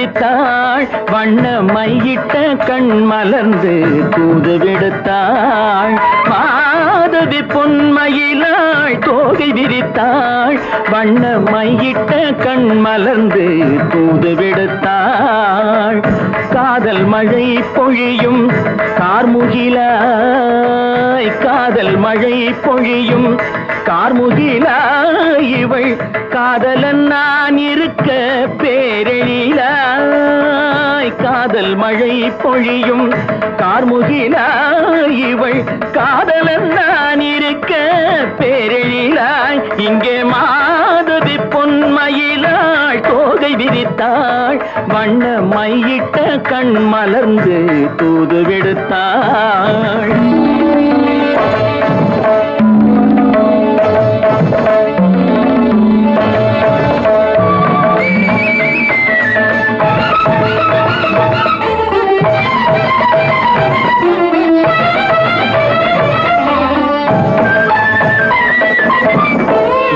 விரித்தாள் வண்ண மையிட்ட கண் மலர்ந்து தூது விடுத்தாள் மாதவி பொன்மயிலாள் தோகை விரித்தாள் வண்ண மையிட்ட கண் மலர்ந்து தூது விடுத்தாள் காதல் மழை பொழியும் கார்முகிலாய் காதல் மழை பொழியும் கார்முகிலாய் இவள் காதலன் நான் இருக்க பேரெழிலாய் காதல் மழை பொழியும் கார்முகிலாய் இவள் காதலன் நான் இருக்க பேரெழிலாய் இங்கே மாதவி பொன்மயிலாள் தோகை விரித்தாள் வண்ண மையிட்ட கண் மலர்ந்து தூது விடுத்தாள்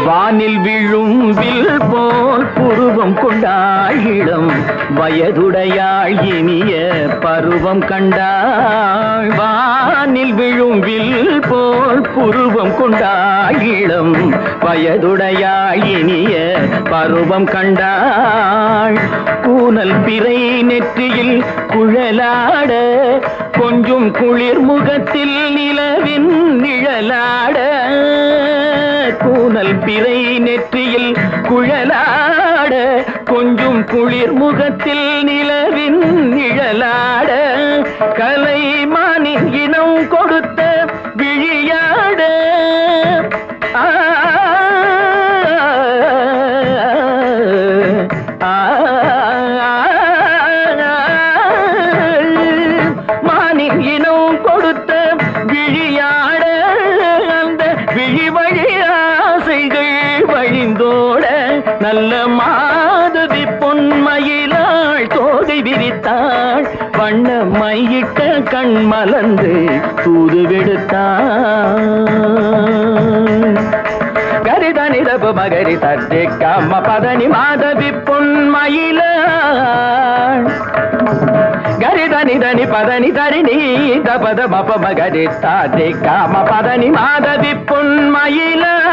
வானில் விழும் வில் போல் புருவம் கொண்டாள் இளம் வயதுடையாள் இனிய பருவம் கண்டாள் வானில் விழும் வில் போல் புருவம் கொண்டாள் இளம் வயதுடையாள் இனிய பருவம் கண்டாள் கூனல் பிறை நெற்றியில் குழலாட கொஞ்சம் குளிர் முகத்தில் நிலவின் நிழலாட கூனல் பிறை நெற்றியில் குழலாட கொஞ்சம் குளிர் முகத்தில் நிலவின் நிழலாட கலைமானின் இனம் கொடுத்த விழியாட மானின் இனம் கொடுத்த விழியாட அந்த விழி வழி ஆசைகள் வழிந்தோட நல்ல மாதவி பொன்மயிலாள் தோகை விரித்தாள் வண்ண மையிட்ட கண் மலர்ந்து தூது விடுத்தாள் கரிதனி தப மகரி தர்ஜே காம பதனி மாதவி பொன்மயிலாள் கரிதனி தனி பதனி தரிணி தபத மப மகரி தாதே காம பதனி மாதவி பொன்மயிலாள்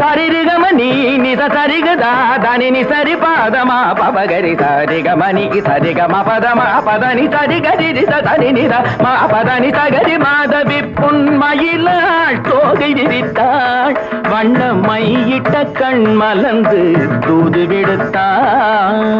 சரிகமணி நித சரிகதா தனி சரி பாதமா பபகரி சரிகமணி சரிகம பதமா பதனி சரிகரி தனி நித மா பதனி சகரி மாதவி பொன்மயிலாள் தோகை விரித்தாள் வண்ண மையிட்ட கண் மலர்ந்து தூது விடுத்தாள்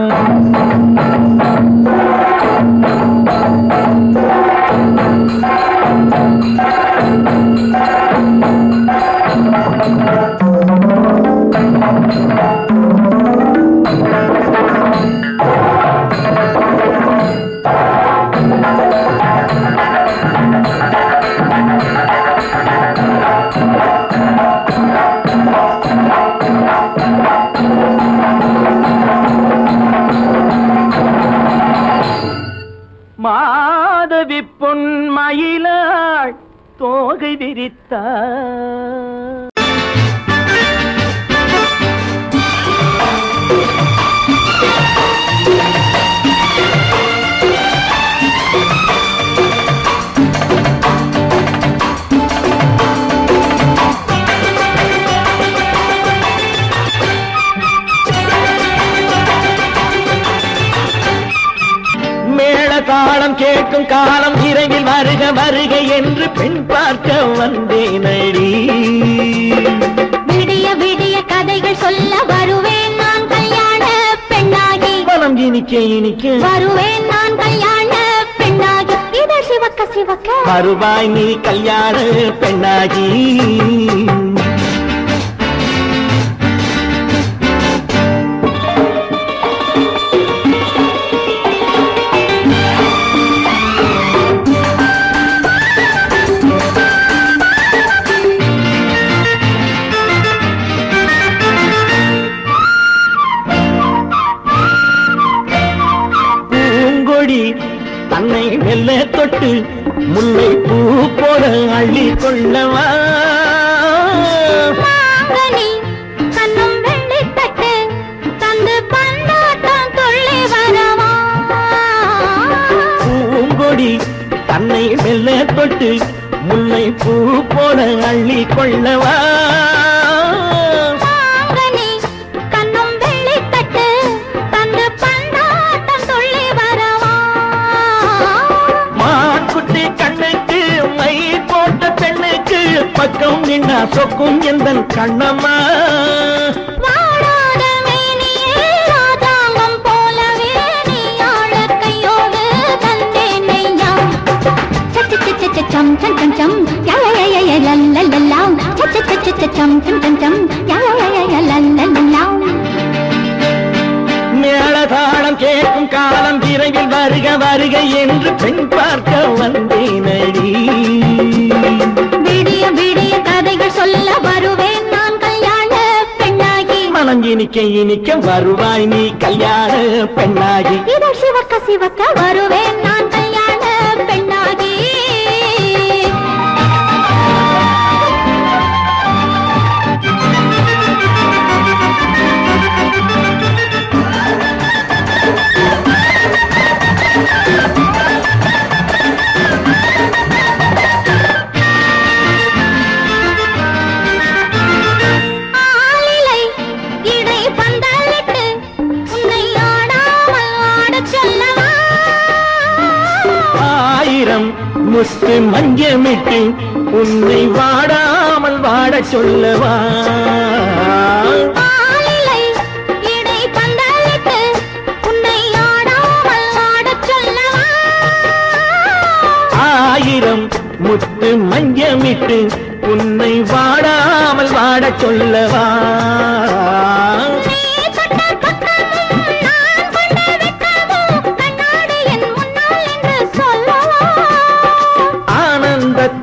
மாதவி பொன்மயிலாள் தோகை விரித்தாள் தாளம் கேட்கும் காலம் இறையில் வருக வருக என்று பெண் பார்க்க வந்தேனடி விடிய விடிய கதைகள் சொல்ல வருவேன் நான் கல்யாண பெண்ணாகி மனம் இனிக்க இனிக்க வருவேன் நான் கல்யாண பெண்ணாகி இதழ் சிவக்க சிவக்க வருவாய் நீ கல்யாண பெண்ணாகி தன்னை மெல்ல தொட்டு முல்லை பூ போல அள்ளி கொள்ளவா கண்ணும் வெள்ளி தட்டு தந்து பந்தாட கொட்டு முல்லை பூ போல அள்ளி கொள்ளவா கண்ணும் வெள்ளி கட்டு தந்து பந்தாட்டம் சொல்லி வரவா மாக்குட்டி கண்ணுக்கு மை போட்ட பெண்ணுக்கு பக்கம் நின்னா சொக்கும் எந்தன் Kannamma chum chum chum chum ya ya ya ya la la la la cha cha cha cha chum chum chum chum ya ya ya ya la la la la மேளதாளம் கேட்கும் காலம் விரைவில் வருக வருக என்று பெண் பார்க்க வந்தேனடி விடிய விடிய கதைகள் சொல்ல வருவேன் நான் கல்யாண பெண்ணாகி மனம் இனிக்க இனிக்க வருவாய் நீ கல்யாண பெண்ணாகி இதழ் சிவக்க சிவக்க வருவேன் நான் கல்யாண பெண்ணாகி முத்து மஞ்சமிட்டு உன்னை வாடாமல் வாட சொல்லவா ஆயிரம் முத்து மஞ்சமிட்டு உன்னை வாடாமல் வாட சொல்லவா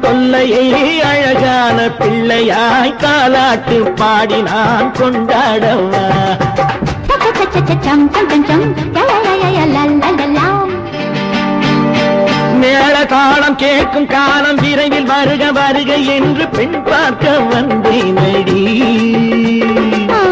தொல்லையை அழகான பிள்ளையாய் காலாட்டு பாடி நான் கொண்டாடவா மேள காலம் கேட்கும் காலம் விரைவில் வருக வருக என்று பெண் பார்க்க வந்தேனடி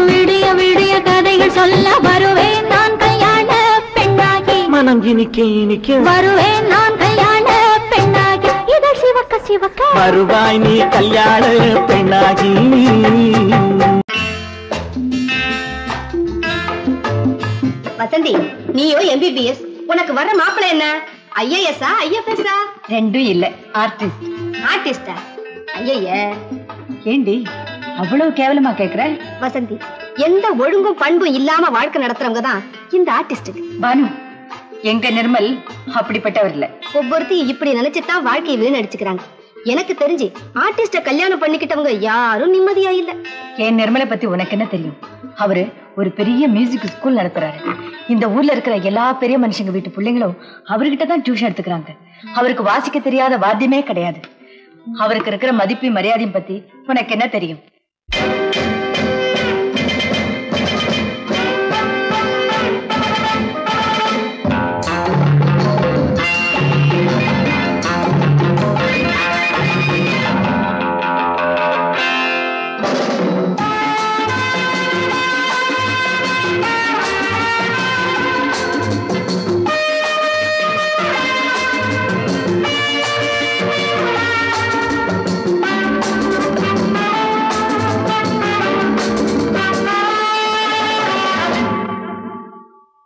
விடிய விடிய கதைகள் சொல்ல வருவேன் நான் கல்யாண பெண்ணாகி மனம் இனிக்க இனிக்க வருவேன் நான் கல்யாண பெண்ணாகி இதழ் சிவக்க சிவக்க வருவாய் நீ கல்யாண பெண்ணாகி வசந்தி நீயோ MBBS உனக்கு வர்ற மாப்பிள்ளை என்ன IAS IFS ரெண்டும் இல்ல ஆர்டிஸ்ட் ஆர்டிஸ்டா ஐய ஏண்டி அவ்வளவு கேவலமா கேக்குற வசந்தி எந்த ஒழுங்கும் பண்பும் இல்லாம வாழ்க்கை நடத்துறவங்க தான் இந்த ஆர்டிஸ்ட் பானு எங்க நிர்மல் அப்படிப்பட்டவர் இல்ல ஒவ்வொருத்தையும் இப்படி நினைச்சுதான் வாழ்க்கையை வீணடிச்சுக்கிறாங்க எனக்கு தெரிஞ்சு ஆர்டிஸ்ட கல்யாணம் பண்ணிக்கிட்டவங்க யாரும் நிம்மதியா இல்ல என் நிர்மலை பத்தி உனக்கு என்ன தெரியும் அவரு ஒரு பெரிய மியூசிக் ஸ்கூல் நடத்துறாரு இந்த ஊர்ல இருக்கிற எல்லா பெரிய மனுஷங்க வீட்டு பிள்ளைங்களும் அவர்கிட்ட தான் டியூஷன் எடுத்துக்கிறாங்க அவருக்கு வாசிக்க தெரியாத வாத்தியமே கிடையாது அவருக்கு இருக்கிற மதிப்பு மரியாதையும் பத்தி உனக்கு என்ன தெரியும்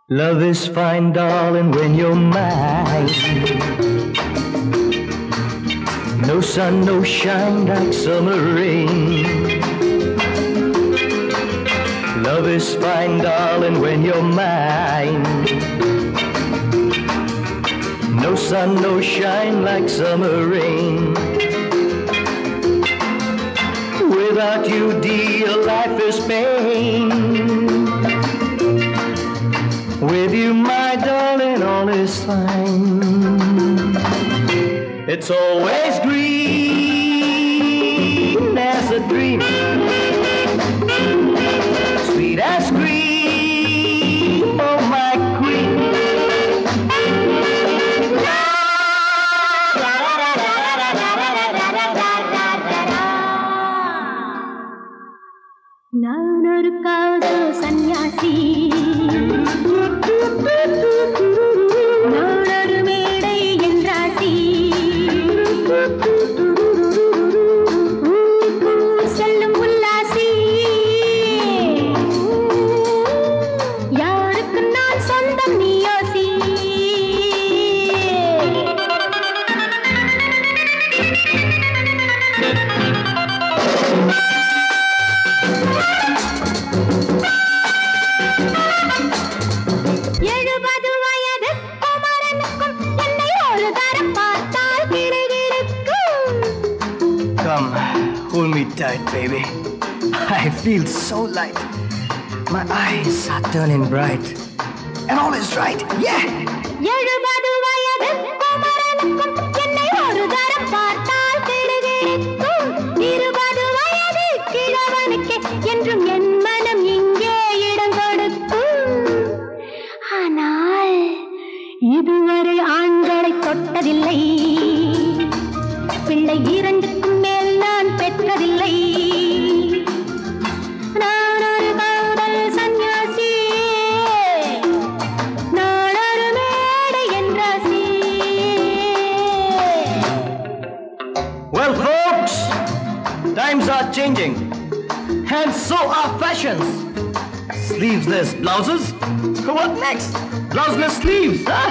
Love is fine, darling, when you're mine. No sun, no shine like summer rain. Love is fine, darling, when you're mine. No sun, no shine like summer rain. Without you, dear, life is pain. With you, my darling, all is fine. It's always green as a dream, sweet as cream, oh my queen. நான் ஒரு காதல் சன்னியாசி நானொரு மேடை என்றாசி Hold me tight, baby. I feel so light. My eyes are turning bright. And all is right. Yeah! ஆனால் இதுவரை ஆண்களை தொட்டதில்லை, பிள்ளை இரண்டுக்கும் மேல் நான் பெற்றதில்லை. நான் ஒரு காதல் சன்னியாசி, நான் ஒரு மேடை என்றாசி. Well, folks, times are changing, and so are fashions. Sleeveless blouses? What next? Blouseless sleeves, huh?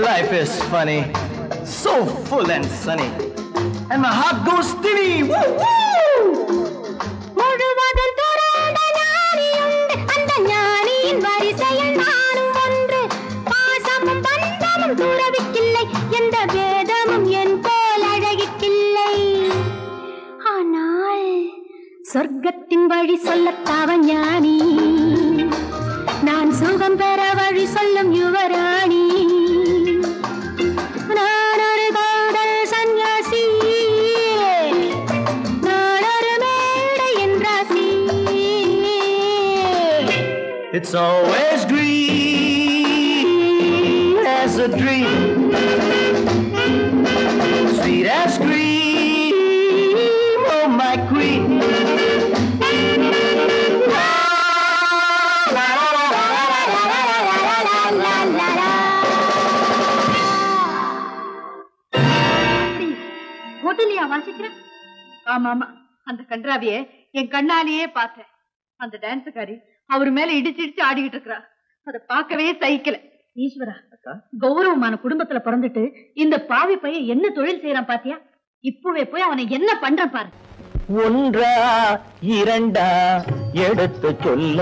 Life is funny, so full and sunny, and my heart goes steady. Woo woo! முழுவதும் துறந்த ஞானியுண்டு, அந்த ஞானியின் வரிசையில் நானும் ஒன்று. பாசமும் பந்தமும் துறவிக்கில்லை, எந்த வேதமும் என் போல் அழகிக்கில்லை. ஆனால் சொர்க்கத்தின் வழி சொல்லத்தாவ ஞானி, நான் சுகம் பெற வழி சொல்லும் யுவராணி. It's always green as a dream, sweet as cream, oh my queen. ஹோட்டலியா வாசிக்கிறேன்? ஆமா ஆமா, அந்த கன்றாவிய என் கண்ணாலேயே பார்த்தேன். அந்த டான்ஸுக்காரி அவர் மேல இடிச்சு இடிச்சு ஆடிக்கிட்டு இருக்கிறா. அதை பார்க்கவே சகிக்கல. ஈஸ்வரா, கௌரவமான குடும்பத்துல பிறந்துட்டு இந்த பாவி பையன் என்ன தொழில் செய்யறான் பாத்தியா? இப்பவே போய் அவனை என்ன பண்றான் பாரு. ஒன்றா இரண்டா எடுத்து சொல்ல,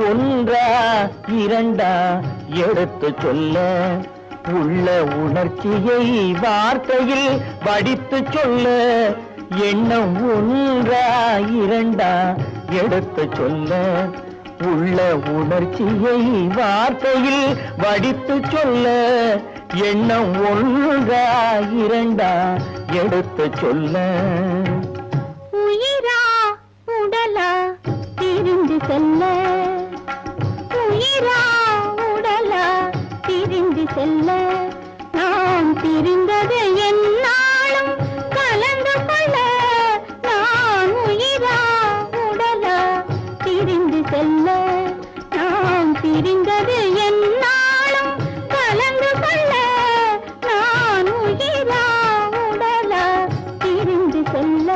ஒன்றா இரண்டா எடுத்து சொல்ல, உள்ள உணர்ச்சியை வார்த்தையில் வடித்து சொல்ல, எண்ணம் ஒன்றா இரண்டா எடுத்து சொல்ல, உள்ள உணர்ச்சியை வார்த்தையில் வடித்து சொல்ல, எண்ணம் ஒன்றா இரண்டா எடுத்து சொல்ல. உயிரா உடலா திரிந்து செல்ல, உயிரா உடலா திரிந்து செல்ல, நாம் திரிந்தது என்னாலும் கலந்து கொள்ள. நான் உயிரா உடலா திரிந்து செல்ல, நாம் திரிந்தது என்னாலும் கலந்து கொள்ள. நான் உயிரா உடலா திரிந்து செல்ல.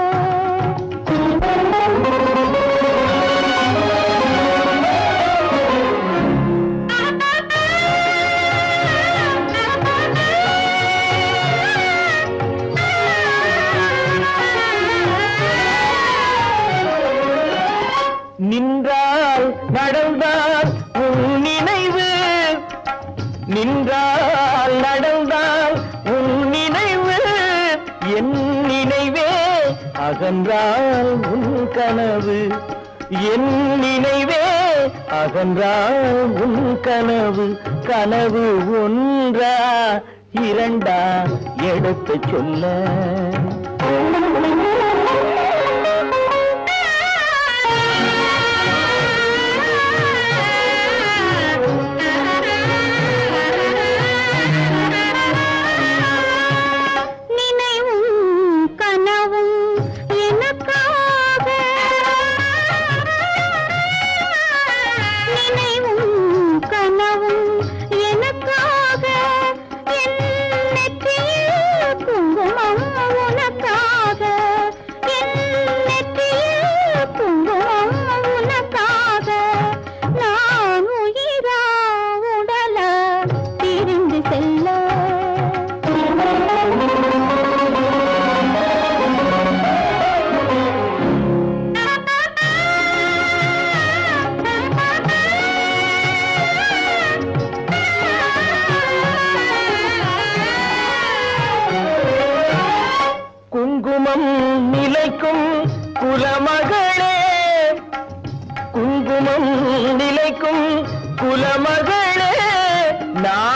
நின்றால் நடந்தால் உன் நினைவு, நின்றால் நடந்தால் உன் நினைவு, என் நினைவே அகன்றால் உன் கனவு, என் நினைவே அகன்றால் உன் கனவு. கனவு ஒன்றா இரண்டா எடுத்து சொல்ல.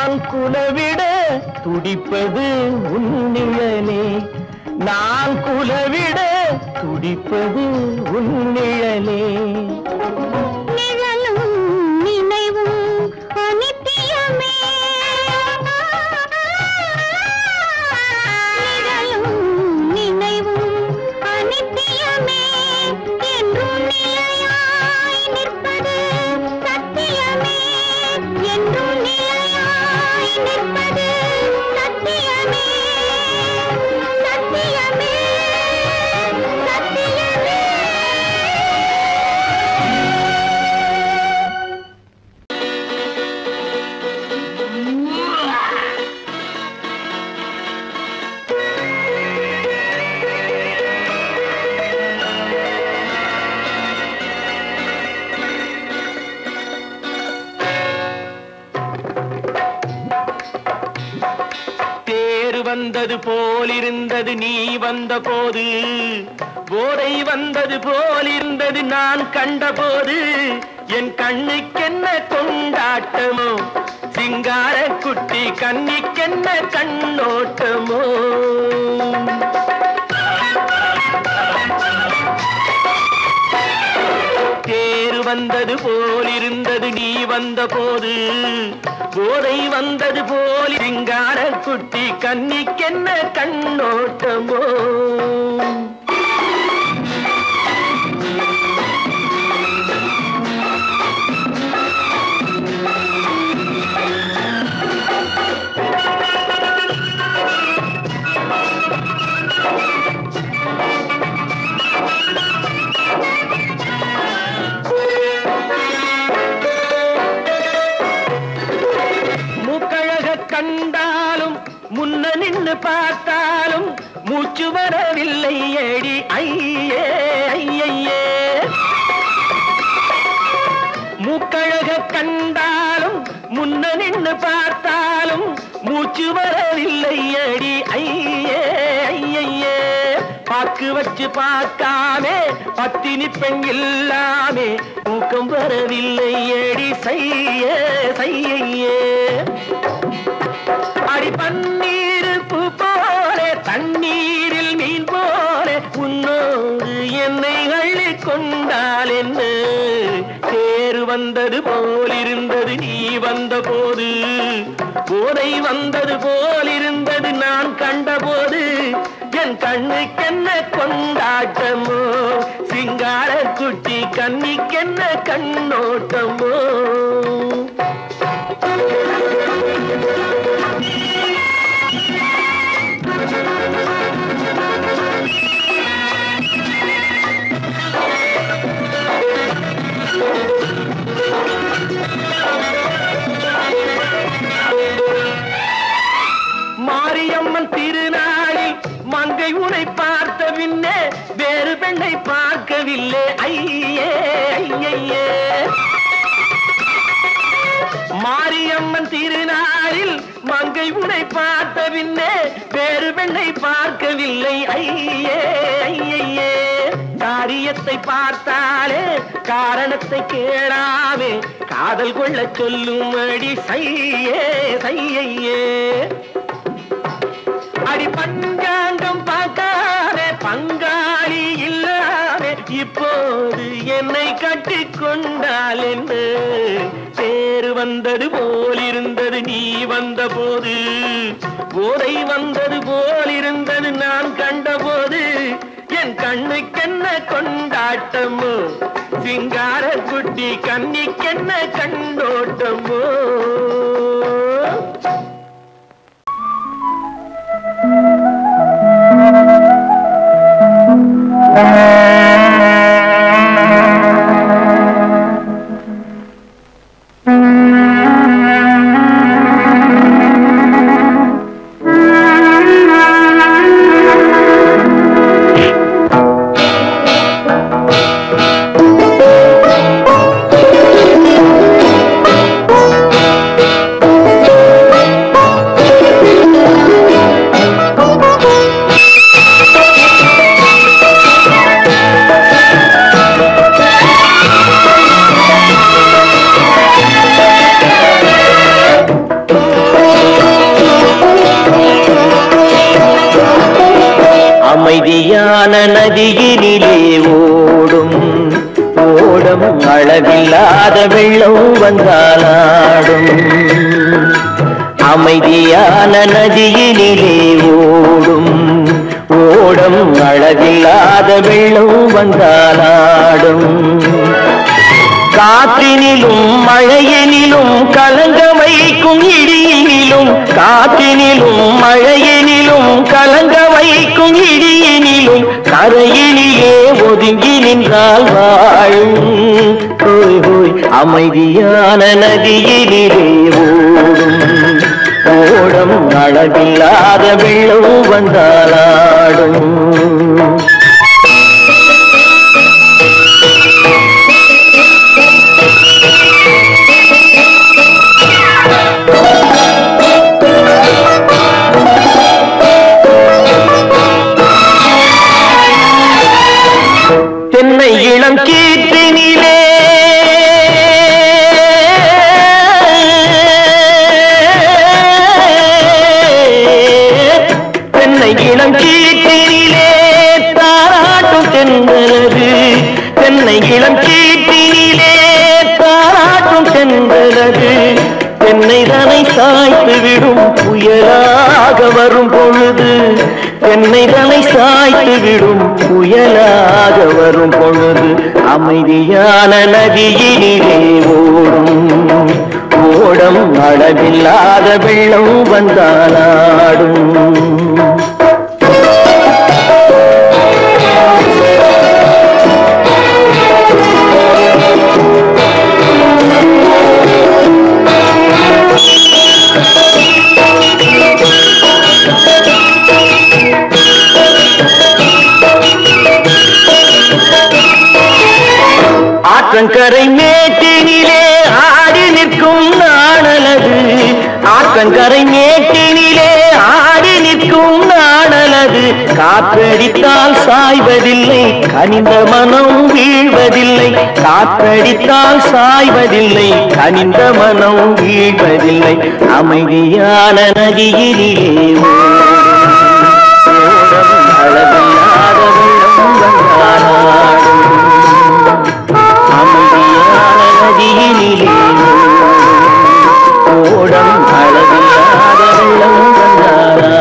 நான் குலவிட துடிப்பது உன்னிழலே நான் குலவிட துடிப்பது உன்னிழலே நிழலும் நினைவும் அனித்தியமே நிழலும் நினைவும் அனித்தியமே என்றும் நிலையாய் நிற்பது சத்தியமே என்றும் நிலையாய் நிற்பது சத்தியமே சத்தியமே சத்தியமே தேர் வந்தது போலிருந்தது நீ வந்த போது போதை வந்தது போலிருந்தது நான் கண்டபோது என் கண்ணுக்கென்ன கொண்டாட்டமோ சிங்கார குட்டி கண்ணிக்கென்ன கண்ணோட்டமோ தேர் வந்தது போலிருந்தது நீ வந்த போது போதை வந்தது போல் சிங்கார குட்டி கண்ணிக்கென்ன கண்ணோட்டமோ கண்டாலும் முன்ன நின்று பார்த்தாலும் மூச்சு வரவில்லை ஏடி ஐயே ஐயே மூக்கழக கண்டாலும் முன்ன நின்று பார்த்தாலும் மூச்சு வரவில்லை ஏடி ஐயே ஐயே பாக்கு வச்சு பார்க்காமே பத்தினி பெண் இல்லாமே தூக்கம் வரவில்லை ஏடி செய்யே செய்யே அடி பன்னீர் பூ போல தண்ணீரில் மீன் போல உன்னோடு என்னை அள்ளி கொண்டால் என்ன தேர் வந்தது போலிருந்தது நீ வந்த போது போதை வந்தது போலிருந்தது நான் கண்டபோது என் கண்ணுக்கென்ன கொண்டாட்டமோ சிங்கார குட்டி கண்ணிக்கென்ன கண்ணோட்டமோ மாரியம்மன் திருநாளில் மங்கை உனை பார்த்த பின்னே வேறு பெண்ணை பார்க்கவில்லை ஐயே ஐயே மாரியம்மன் திருநாளில் மங்கை உனை பார்த்த பின்னே வேறு பெண்ணை பார்க்கவில்லை ஐயே ஐயே காரியத்தை பார்த்தாலே காரணத்தை கேளாமே காதல் கொள்ள சொல்லும் அடி செய்யே செய்யே அடி பஞ்சாங்கம் பார்க்காதே பங்காளி இல்லாமே இப்போது என்னை கட்டி கொண்டால் என்ன தேர் வந்தது போலிருந்தது நீ வந்த போது போதை வந்தது போலிருந்தது நான் கண்டபோது என் கண்ணுக்கென்ன கொண்டாட்டமோ சிங்கார குட்டி கண்ணிக்கென்ன கண்ணோட்டமோ அமைதியான நதியினிலே ஓடும் ஓடம் அளவில்லாத வெள்ளம் வந்தாலாடும். அமைதியான நதியினிலே ஓடும் ஓடம் அளவில்லாத வெள்ளம் வந்தாலாடும். காற்றினிலும் மழையினிலும் கலங்க வைக்கும் இடியினிலும் காற்றினிலும் மழையினிலும் கலங்க வைக்கும் இடியினிலும் கரையினிலே ஒதுங்கி நின்றால் வாழும். ஹோய் ஹோய் அமைதியான நதியினிலே ஓடும் ஓடம் அளவில்லாத வெள்ளம் வந்தாலாடும். தென்னை இளம் கீற்றினிலே தென்னை இளம் கீற்றினிலே தாராட்டும் தென்றலது. தென்னை இளம் கீற்றினிலே தாராட்டும் தென்றலது. தென்னை தனை சாய்த்து விடும் புயலாக வரும் பொழுது தென்னை தனை சாய்த்து விடும் புயலாக வரும் பொழுது அமைதியான நதியினிலே ஓடும் ஓடம் அளவில்லாத வெள்ளம் வந்தாலாடும். ஆற்றங்கரை மேட்டினிலே ஆடி நிற்கும் நாணலது. ஆற்றங்கரை மேட்டினிலே ஆடி நிற்கும் நாணலது. காற்றடித்தால் சாய்வதில்லை கனிந்த மனம் வீழ்வதில்லை. காற்றடித்தால் சாய்வதில்லை கனிந்த மனம் வீழ்வதில்லை. அமைதியான நதியினிலே ஓடும் அளவில்லாத வெள்ளம் வந்தாலாடும். அமைதியான நதியினிலே ஓடம் அளவில்லாத வெள்ளம் வந்தாலாடும்.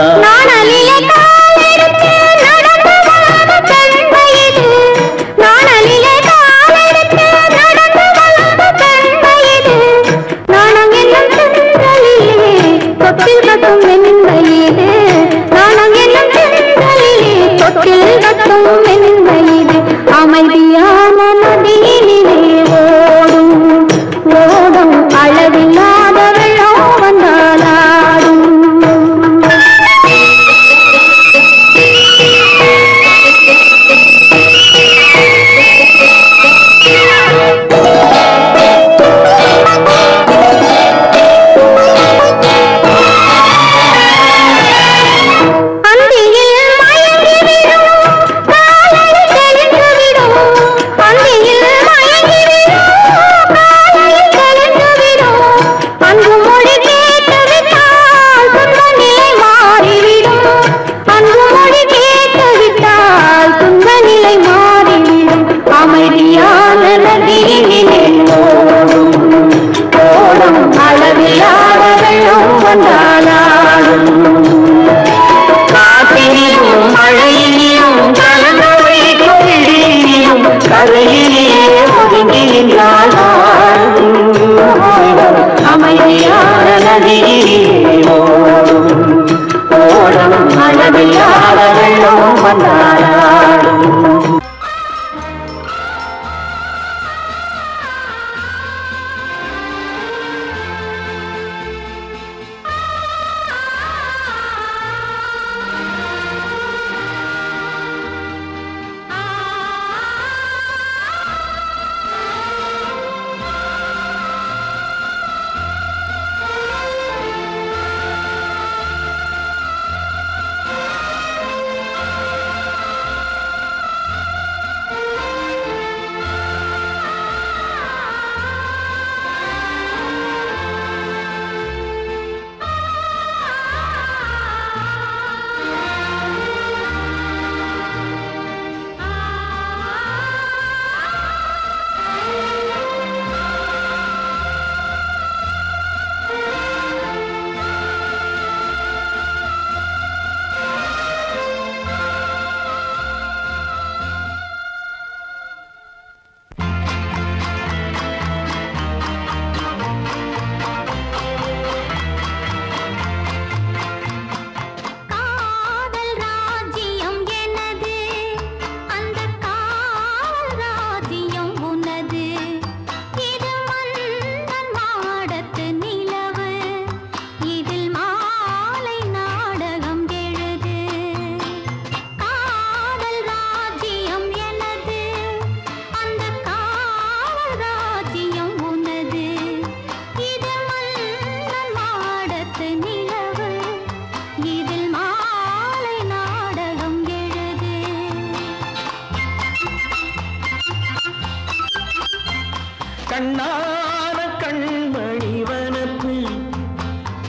அமைதியான நதியினிலே ஓடும் ஓடும் அளவில்லாத வெள்ளம் வந்தாலாடும். அமைதியான நதியிலே ஓடும் ஓடும் அளவில்லாத வெள்ளம் வந்தாலாடும்.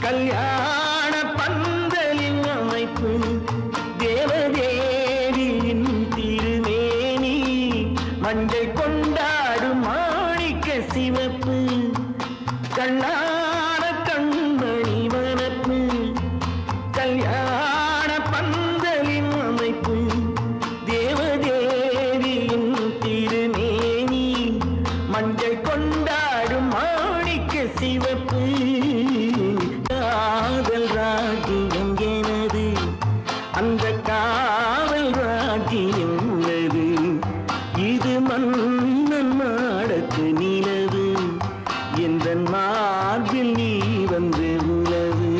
கல்யாண பந்தலின் அமைப்பு தேவதேவியின் திருமேனி மஞ்சள் கொண்டாடும் மாணிக்க சிவப்பு கண்ணான கண்மணி வனப்பு கல்யாண பந்தலின் அமைப்பு தேவதேவியின் திருமேனி மஞ்சள் கொண்டாடும் மாணிக்க சிவப்பு காதல் ராஜ்யம் எனது அந்த காவல் ராஜ்யம் உள்ளது இது மன்னன் மாடத்து நிலவு எந்த மார்பில் நீ வந்து உலவு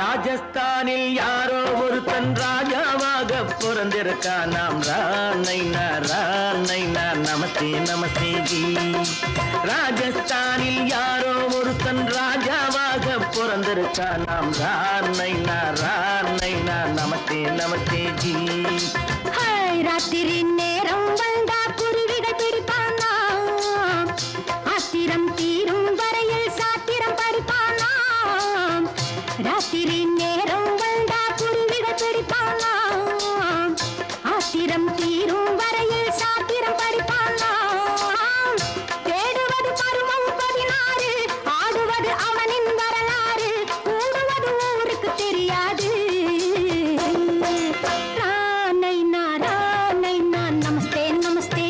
ராஜஸ்தானில் யாரோ ஒருத்தன் ராஜாவாக பிறந்திருக்கான். நாம் ராணைனா ராணைனா நமஸ்தே நமஸ்தே ஜி. ராஜஸ்தானில் யாரோ ஒருத்தன் ராஜாவாக பிறந்திருக்கான். நாம் ராணைனா ராணைனா நமஸ்தே நமஸ்தே ஜி. ராத்திரி நேரம் வந்தா குருவிகள் பிடிப்பானா, ஆத்திரம் தீரும் வரையில் சாத்திரம் படிப்பானா. ராத்திரி நேரம் வந்தா குருவிகள் பிடிப்பானா, ஆத்திரம் தீரும் வரையில் சாத்திரம் படிப்பானா. தேடுவது பருவம் 16, ஆடுவது அவனின் வரலாறு, கூடுவது ஊருக்கு தெரியாது. நமஸ்தே நமஸ்தே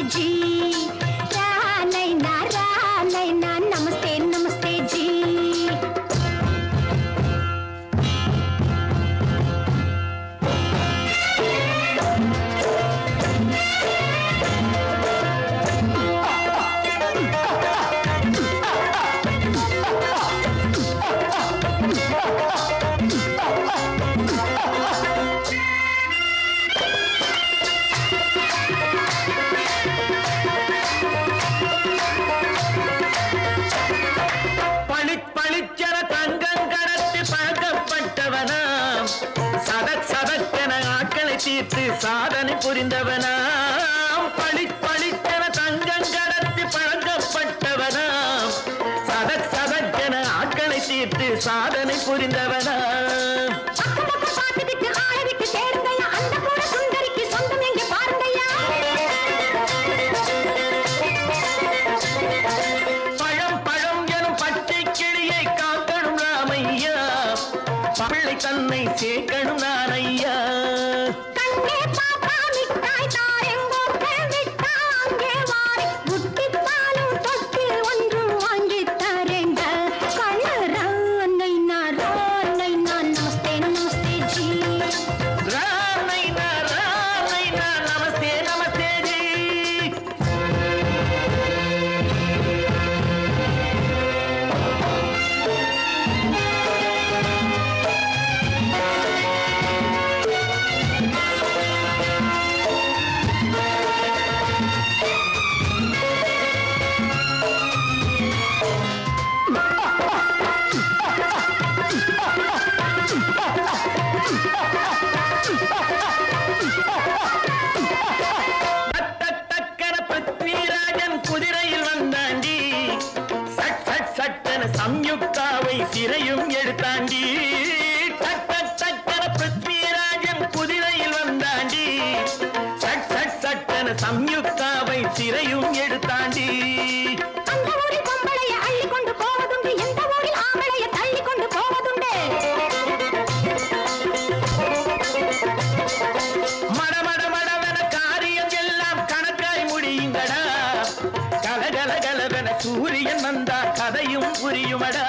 புரிந்தவனாம் பளிப்பளித்தன தங்கம் கடத்தி பழக்கப்பட்டவனாம் சதக் சதக்கென ஆட்களை தீர்த்து சாதனை புரிந்தவனாம் பழம் பழம் எனும் பச்சை கிளியை காக்கணும் ராமையா பிள்ளை தன்னை சேர்க்கணும் நான் ஐயா சம்யுக்தாவை சிறையும் எடுத்தாண்டி டக்கன பிருத்விராஜன் குதிரையில் வந்தாண்டி சட்டன சம்யுக்தாவை சிறையும் எடுத்தாண்டி மடமட மடவென காரியம் எல்லாம் கணக்காய் முடியுங்கடா கலகலகலவென சூரியன் வந்தா கதையும் புரியுமடா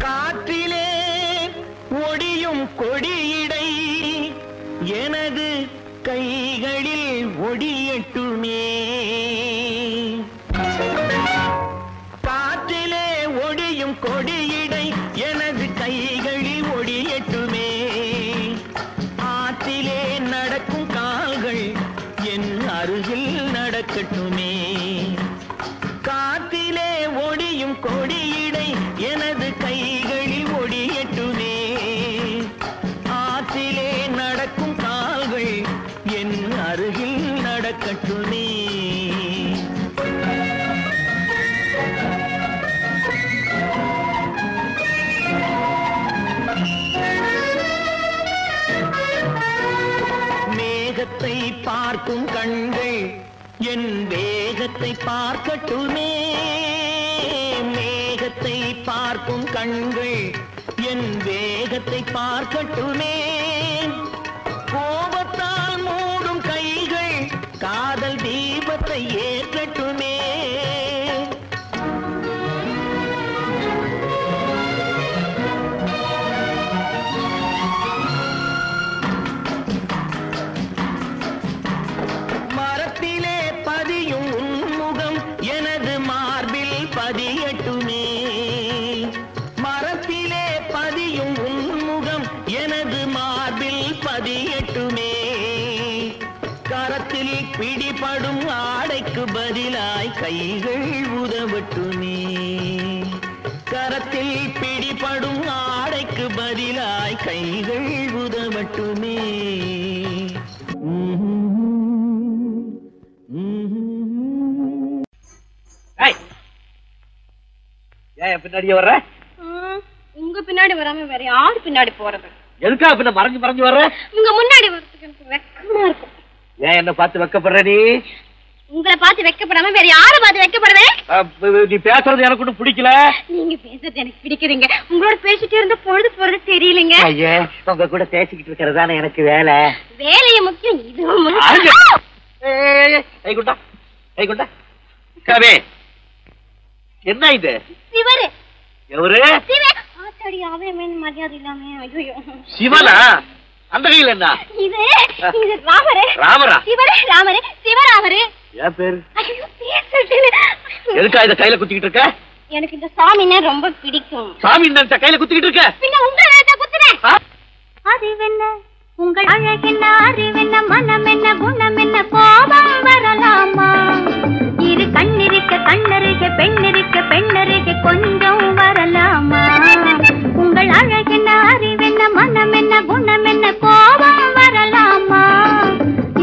காற்றிலே ஒடியும் கொடியிடை எனது கைகளில் ஒடியட்டுமே காற்றிலே பார்க்கும் கண்கள் என் வேகத்தை பார்க்கட்டுமே. மேகத்தை பார்க்கும் கண்கள் என் வேகத்தை பார்க்கட்டுமே. கோபத்தால் மூடும் கைகள் காதல் தீபத்தை ஏற்றட்டுமே. மரத்திலே பதியும் உன்முகம் எனது மார்பில் பதியட்டுமே. மரத்திலே பதியும் உன்முகம் எனது மார்பில் பதியட்டுமே. கரத்தில் பிடிபடும் ஆடைக்கு பதிலாய் கைகள் உதவட்டுமே. கரத்தில் பிடிபடும் ஆடைக்கு பதிலாய் கைகள் உதவட்டுமே. பின்னாடியே வர்ற? உங்க பின்னாடி வராம வேற யாரு பின்னாடி போறது? எதுக்கா பின்ன மறைஞ்சு மறைஞ்சு வர்ற? உங்க முன்னாடி வரதுக்கு எனக்கு வெக்கமா இருக்கும். ஏன் என்ன பார்த்து வெக்கப்படுற நீ? உங்களை பார்த்து வெக்கப்படாம வேற யாரை பார்த்து வெக்கப்படுறேன்? நீ பேசுறது எனக்கு ஒன்றும் பிடிக்கல. நீங்க பேசுறது எனக்கு பிடிக்குதுங்க. உங்களோட பேசிட்டே இருந்த பொழுது போறது தெரியலங்க. ஐயா உங்க கூட பேசிக்கிட்டு இருக்கிறதானே எனக்கு வேலை. வேலையை முக்கியம், இதுவும் கவே என்ன இது? சிவரு எவரு? ஆத்தாடி அவன் மரியாதை இல்லாம. ஐயோ சிவனா? அந்த கையில் என்ன? இது இது ராமரு. ராமரா? சிவரு ராமரு சிவராமரு. ஏன் பேரு? ஐயோ பேசுறது. எதுக்கா இத கையில குத்திக்கிட்டு இருக்க? எனக்கு இந்த சாமின்னா ரொம்ப பிடிக்கும். சாமி நினைச்ச கையில குத்திக்கிட்டு இருக்க? பின்ன உங்களை நினைச்சா குத்துறேன். அறிவென்ன உங்கள் அழகென்ன அறிவென்ன மனம் என்ன குணம் என்ன கோபம் வரலாமா? இரு கண்ணிருக்க கண்ணருக பெண்ணிருக்க பெண்ணருக கொஞ்சம் வரலாமா? உங்கள் அழகென்ன அறிவென்ன மனம் என்ன குணம் என்ன கோபம் வரலாமா?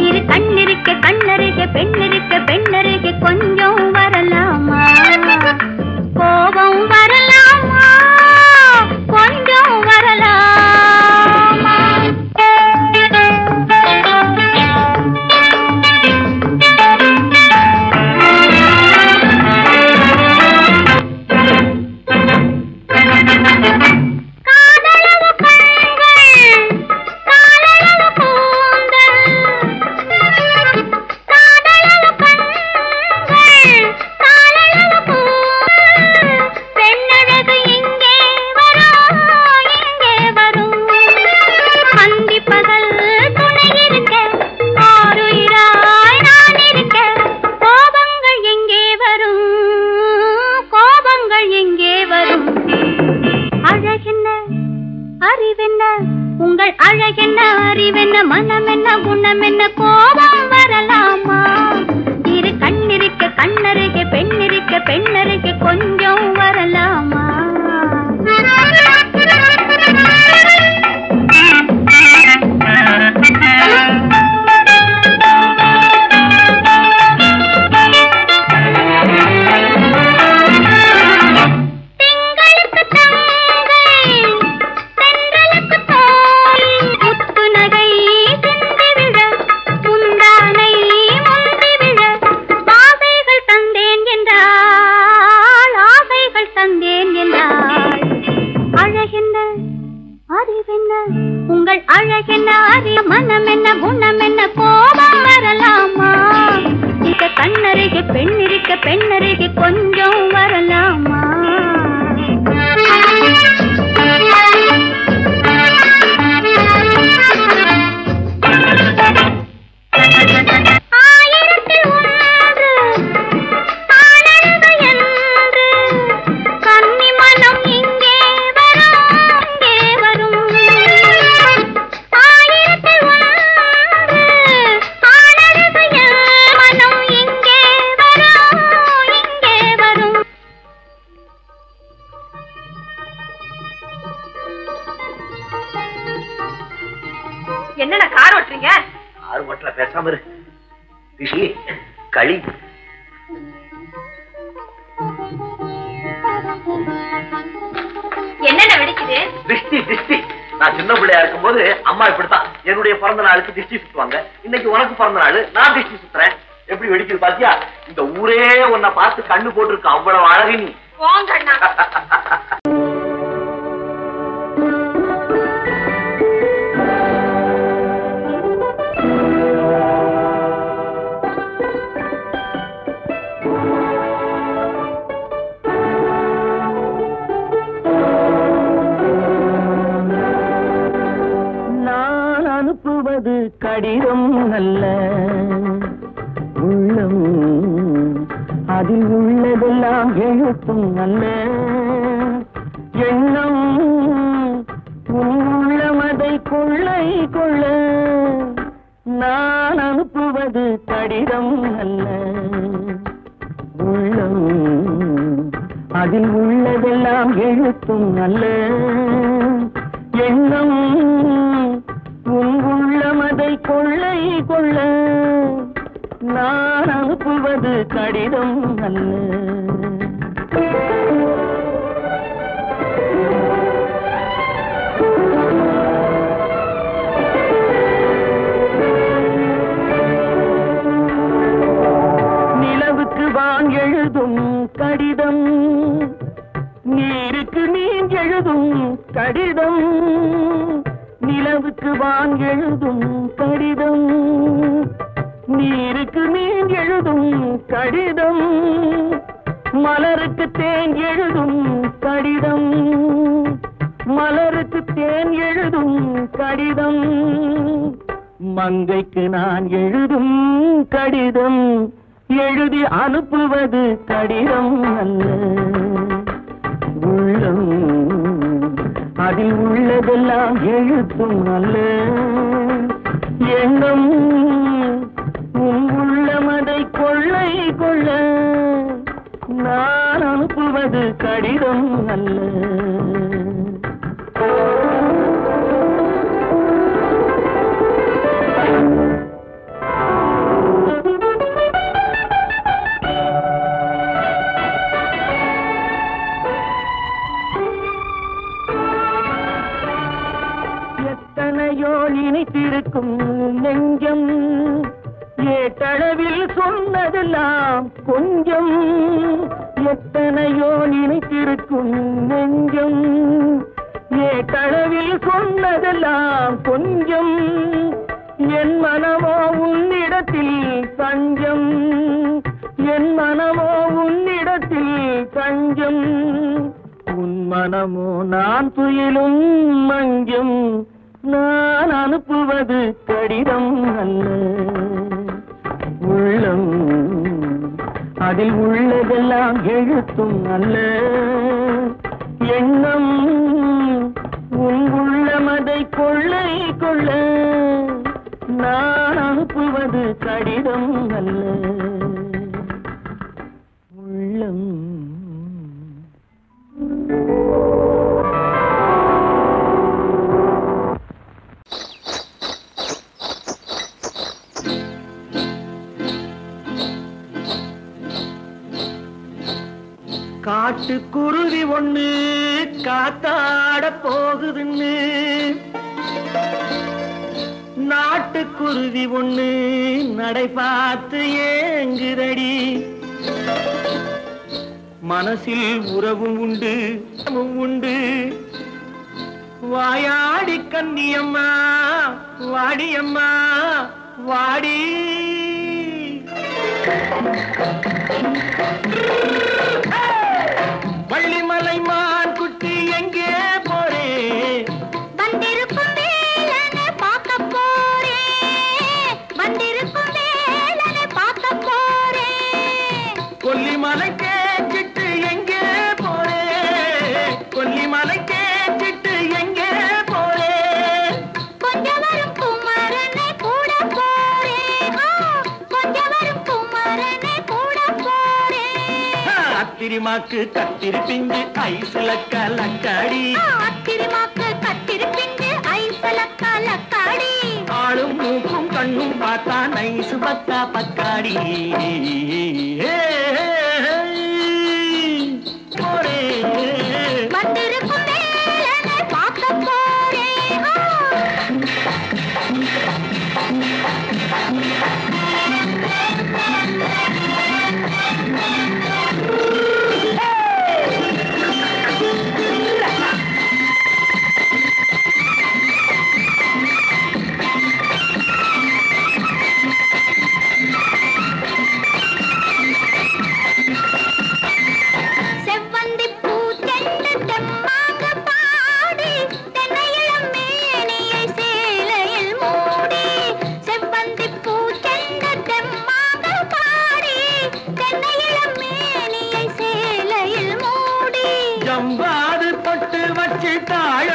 இரு கண்ணிருக்க கண்ணருக பெண்ணிருக்க பெண்ணருக கொஞ்சம் வரலாமா? கோபம் வரலாமா? கொஞ்சம் வரலாமா? உங்கள் அழகென்ன அறிவென்ன மனம் என்ன குணம் என்ன கோபம் வரலாமா? இரு கண்ணிருக்க கண்ணருக பெண்ணிருக்க பெண்ணருக கொஞ்சம் வரலாமா? உங்கள் அழகென்ன அறிய மனம் என்ன குணம் என்ன கோபம் வரலாமா? இந்த கண்ணருகே பெண்ணிருக்க பெண்ணருகே கொஞ்சம் வரலாமா? என்னென்ன கார் ஓட்டுறீங்க? கார் ஓட்டல பேசாம இரு. பிஷி களி என்னென்ன வெடிக்குது? திருஷ்டி திருஷ்டி நான் சின்ன பிள்ளையா இருக்கும் போது அம்மா இப்படித்தான் என்னுடைய பிறந்த நாளுக்கு திஷ்டி சுத்துவாங்க. இன்னைக்கு உனக்கு பிறந்த நாள், நான் திஷ்டி சுத்துறேன். எப்படி வெடிக்குது பாத்தியா? இந்த ஊரே உன்னை பார்த்து கண்ணு போட்டிருக்கு, அவ்வளவு அழகு நீ. நான் அனுப்புவது கடிதம் அல்ல, உள்ளம் அதில் உள்ளதெல்லாம் எழுத்தும் அல்ல. எண்ணம் உள்ளமதை கொள்ளை கொள்ள. நான் அனுப்புவது கடிதம் அல்ல, உள்ளம் அதில் உள்ளதெல்லாம் எழுத்தும் அல்ல. எண்ணம் உள்ளமதை கொள்ளை கொள்ள. நான் அனுப்புவது கடிதம் அல்ல. நிலவுக்கு வான் எழுதும் கடிதம், நீருக்கு மீன் எழுதும் கடிதம். நிலவுக்கு வான் எழுதும் கடிதம், நீருக்கு மீன் எழுதும் கடிதம். மலருக்கு தேன் எழுதும் கடிதம், மலருக்கு தேன் எழுதும் கடிதம். மங்கைக்கு நான் எழுதும் கடிதம், எழுதி அனுப்புவது கடிதம் அல்ல. உள்ளம் அதில் உள்ளதெல்லாம் எழுத்தும் அல்ல. எண்ணம் உள்ளமதை கொள்ளை கொள்ள. நான் அனுப்புவது கடிதம் அல்ல. எத்தனையோ நினைத்திருக்கும் நெஞ்சம், ஏட்டளவில் சொன்னதெல்லாம் கொஞ்சம். எத்தனையோ நினைத்திருக்கும் நெஞ்சம், ஏட்டளவில் சொன்னதெல்லாம் கொஞ்சம். என் மனமோ உன்னிடத்தில் தஞ்சம், என் மனமோ உன்னிடத்தில் தஞ்சம். உன் மனமோ நான் துயிலும் மஞ்சம். நான் அனுப்புவது கடிதம் அல்ல. உள்ளம் அதில் உள்ளதெல்லாம் எழுத்தும் அல்ல. எண்ணம் உள்ளமதை கொள்ளை கொள்ள. நான் அனுப்புவது கடிதம் அல்ல. உள்ளம் காட்டுக்குருவி ஒண்ணு காத்தாட போகுதுன்னு, நாட்டுக்குருவி ஒண்ணு நடை பார்த்து ஏங்குதடி. மனசில் உறவும் உண்டு உண்டு. வாயாடி கன்னியம்மா வாடியம்மா வாடி. வள்ளிமலை மான் குட்டி எங்கே போறே? வந்திருக்கும் வேலனை பார்க்க போறேன், வந்திருக்கும் வேலனை பார்க்க போறேன். கொல்லிமலை கேச்சிட்டு எங்கே போறே? கொல்லிமலை கேச்சிட்டு எங்கே போறே? கொஞ்சம் வரும் குமரனை கூட போறேன், கொஞ்சம் வரும் குமரனை கூட போறேன். அத்திரிமாக்கு கத்திரி பிஞ்சு ஐசுல கலக்காடி, அத்திரிமாக்கு கத்திரி பிஞ்சு ஐசுல கலக்காடி. ஆளும் மூக்கும் கண்ணும் பார்த்தா நைசு பத்தா பக்காடி. வந்திருக்கும் வேலனை பார்க்க போறேன்,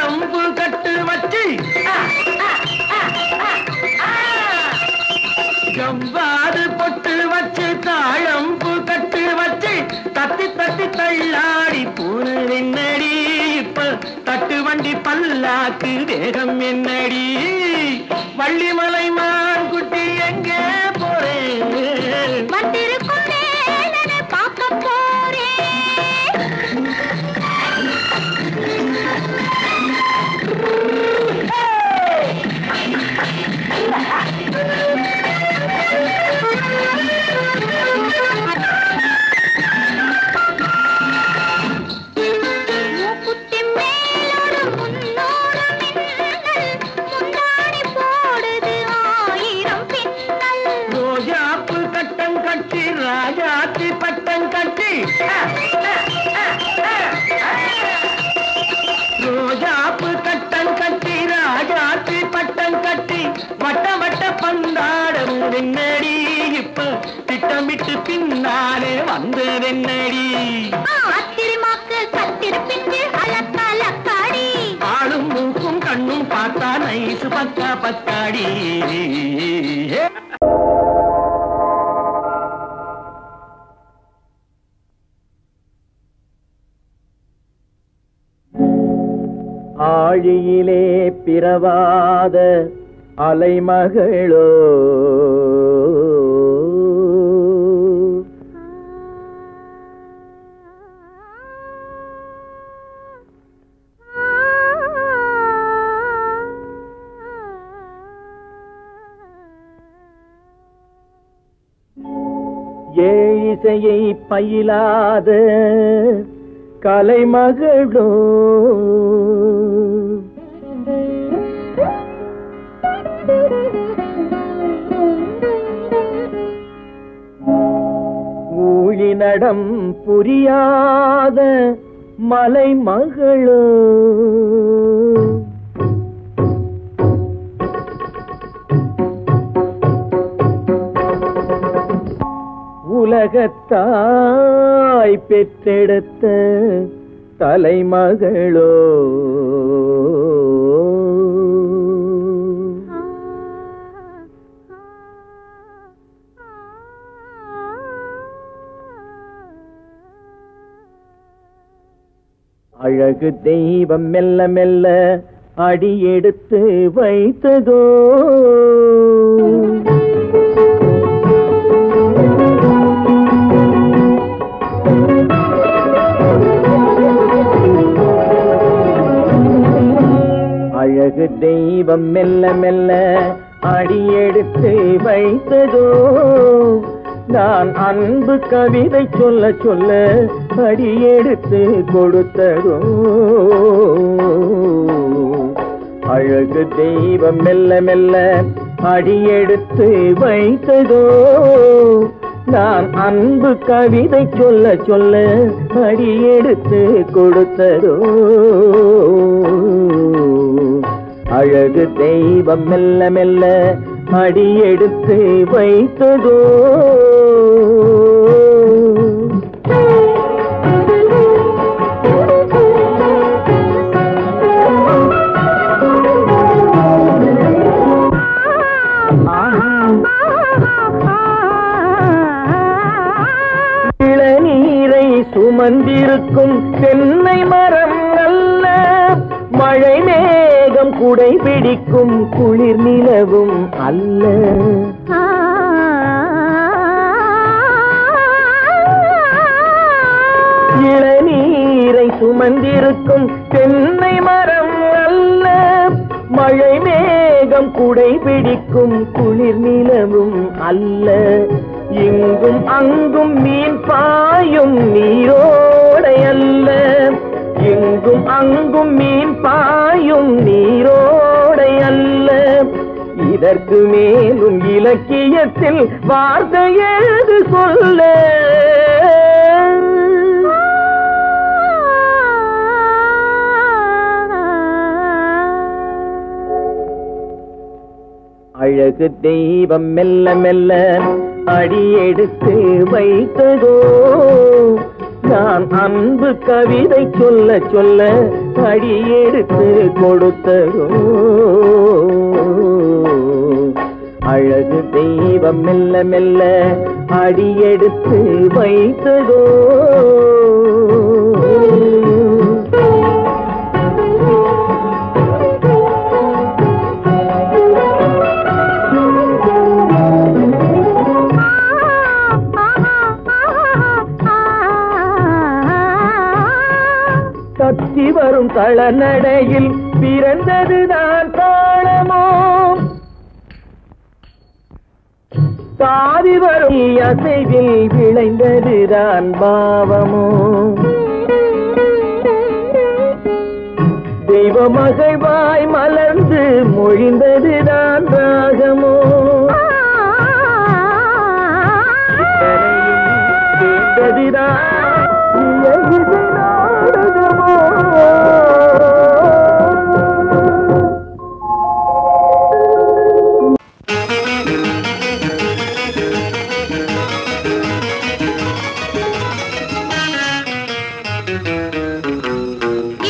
தாழம்பு கட்டு வச்சு ஜவ்வாது பொட்டு வச்சு தாழம்பு கட்டு வச்சு தத்தி தத்தி தள்ளாடி பூனு என்னடி இப்ப தட்டு வண்டி பல்லாக்கு வேகம் என்னடி வள்ளிமலை மான் குட்டி எங்கே போறேன் வந்திருக்கும் நேரனை பார்க்க போறேன் மூக்குத்தி மேலோடு முன்னோடு மின்னல் முந்தாடி போடுது ஆயிரம் பின்னல் ரோஜாப்பு கட்டம் கட்டி ராஜாத்தி பட்டம் கட்டி ரோஜாப்பு கட்டம் கட்டி ராஜாத்தி பட்டம் கட்டி வட்ட வட்ட பந்தாடம் என்னடி இப்ப திட்டமிட்டு பின்னாலே வந்ததென்னடி ஆத்திரமாக்கு கத்திருப்பிட்டு அலக்காடி ஆளும் மூக்கும் கண்ணும் பார்த்தா நைசு பக்கா பக்காடி ஆழியிலே பிறவாத அலைமகளோ ஏழிசையை பயிலாத கலைமகளோ ஊழிநடம் புரியாத மலைமகளோ உலகத்தாய் பெற்றெடுத்த தலைமகளோ அழகு தெய்வம் மெல்ல மெல்ல அடியெடுத்து வைத்ததோ அழகு தெய்வம் மெல்ல மெல்ல அடியெடுத்து வைத்ததோ நான் அன்பு கவிதை சொல்ல சொல்ல அடியெடுத்து கொடுத்ததோ அழகு தெய்வம் மெல்ல மெல்ல அடியெடுத்து வைத்ததோ நான் அன்பு கவிதை சொல்ல சொல்ல அடியெடுத்து கொடுத்ததோ அழகு தெய்வம் மெல்ல மெல்ல அடியெடுத்து வைத்ததோ இளநீரை சுமந்திருக்கும் தென்னை மரம் அல்ல மழை மேகம் குடை பிடிக்கும் குளிர் நிலவும் அல்ல இளநீரை சுமந்திருக்கும் தென்னை மரம் அல்ல மழை மேகம் குடை பிடிக்கும் குளிர் நிலவும் அல்ல இங்கும் அங்கும் மீன் பாயும் நீரோடை அல்ல இங்கும் அங்கும் மீன் பாயும் நீரோடை அல்ல இதற்கு மேலும் இலக்கியத்தில் வார்த்தை ஏது சொல்ல அழகு தெய்வம் மெல்ல மெல்ல அடியெடுத்து வைத்ததோ நான் அன்பு கவிதை சொல்ல சொல்ல அடியெடுத்து கொடுத்ததோ அழகு தெய்வம் மெல்ல மெல்ல அடியெடுத்து வைத்ததோ தத்தி வரும் களநடையில் பிறந்ததுதான் தாளமோ தாவி வரும் அசைவில் விளைந்ததுதான் பாவமோ தெய்வ மகிழ்வாய் மலர்ந்து மொழிந்ததுதான் ராகமோ கேட்டதுதான்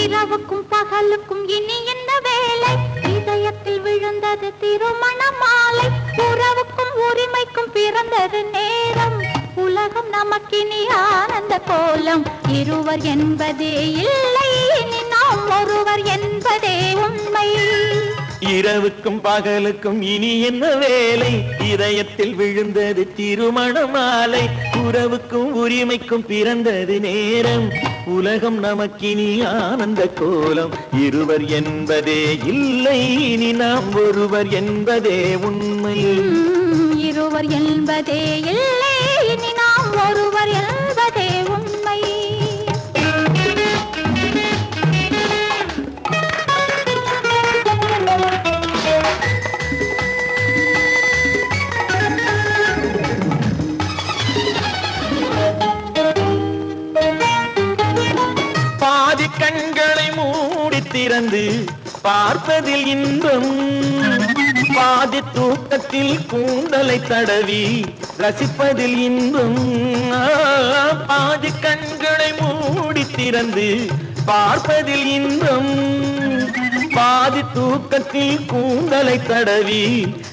இரவுக்கும் பகலுக்கும் இனி என்ன வேலை இதயத்தில் விழுந்தது திருமண மாலை உறவுக்கும் உரிமைக்கும் பிறந்தது நேரம் உலகம் நமக்கினி ஆனந்த கோலம் இருவர் என்பதே இல்லை இனி நாம் ஒருவர் என்பதே உண்மை இரவுக்கும் பகலுக்கும் இனி என்ன வேலை இதயத்தில் விழுந்தது திருமண மாலை உறவுக்கும் உரிமைக்கும் பிறந்தது நேரம் உலகம் நமக்கினி ஆனந்த கோலம் இருவர் என்பதே இல்லை இனி நாம் ஒருவர் என்பதே உண்மை இருவர் என்பதே இல்லை இனி நாம் ஒருவர் என்பதே உண்மை பாதி கண்களை மூடி திறந்து பார்ப்பதில் இன்பம் பாதி தூக்கத்தில் கூந்தலை தடவி ரசிப்பதில் இன்பம் பாதி கண்களை மூடி திறந்து பார்ப்பதில் இன்பம் பாதி தூக்கத்தில் கூந்தலை தடவி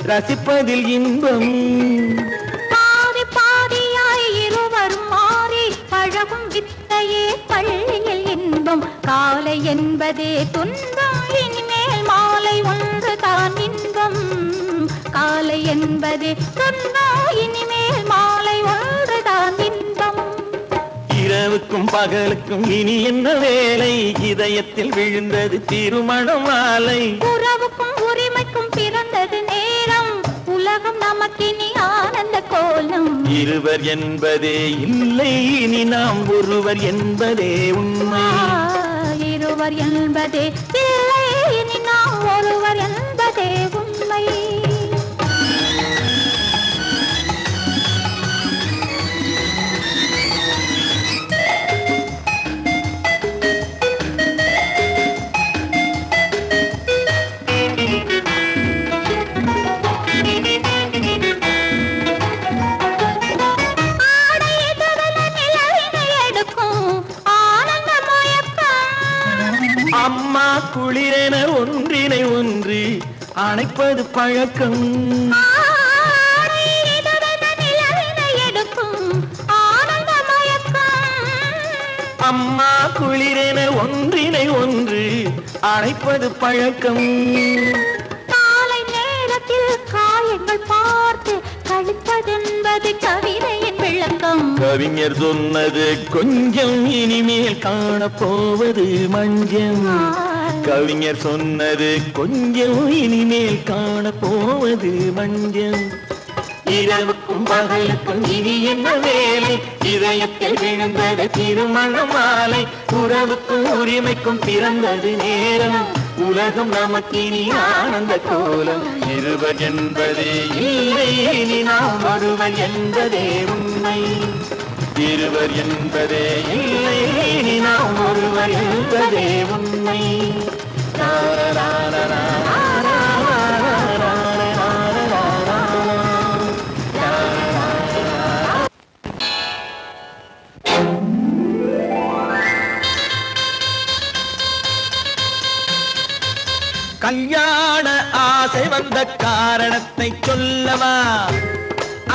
ரசிப்பதில் இன்பம் பாதி பாதியாய் இருவரும் மாறி பழகும் வித்தையே பள்ளியில் இன்பம் காலை என்பதே துன்பம் இனிமேல் மாலை ஒன்று தான் இன்பம் காலை என்பதே துன்பம் இனிமேல் மாலை ஒன்று தான் இன்பம் இரவுக்கும் பகலுக்கும் இனி என்ன வேலை இதயத்தில் விழுந்தது திருமண மாலை உறவுக்கும் உரிமைக்கும் பிறந்தது நேரம் உலகம் நமக்கினி ஆனந்த கோலம் இருவர் என்பதே இல்லை இனி நாம் ஒருவர் என்பதே உண்மை இருவர் என்பதே இல்லை இனி நாம் ஒருவர் என்பதே உண்மை அம்மா குளிரென ஒன்றினை ஒன்று அணைப்பது பழக்கம் அம்மா குளிரென ஒன்றினை ஒன்று அணைப்பது பழக்கம் காலை நேரத்தில் காயங்கள் பார்த்து கழிப்பதென்பது கவிதையின் விளக்கம் கவிஞர் சொன்னது கொஞ்சம் இனிமேல் காணப்போவது மஞ்சம் கவிஞர் சொன்னது கொஞ்சம் இனிமேல் காணப்போவது மஞ்சம் இரவுக்கும் பகலுக்கும் இனி என்ன வேலை இதயத்தில் விழுந்தது திருமண மாலை உறவுக்கும் உரிமைக்கும் பிறந்தது நேரம் உலகம் நமக்கினி ஆனந்த கோலம் இருவர் என்பதே இல்லை இனி நாம் ஒருவர் என்பதே உண்மை இருவர் என்பதே இல்லை இனி நாம் ஒருவர் என்பதே உண்மை கல்யாண ஆசை வந்த காரணத்தை சொல்லவா?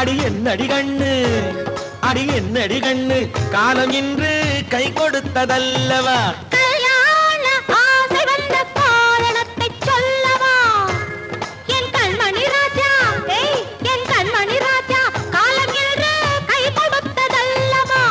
அடி என்னடி கண்ணு, அடி என்னடி கண்ணு, காலம் இன்று கை கொடுத்ததல்லவா? கல்யாண ஆசை வந்த காரணத்தை சொல்லவா? என் கண்மணி ராஜா, என் கண்மணி ராஜா, காலம் இன்று கை கொடுத்ததல்லவா?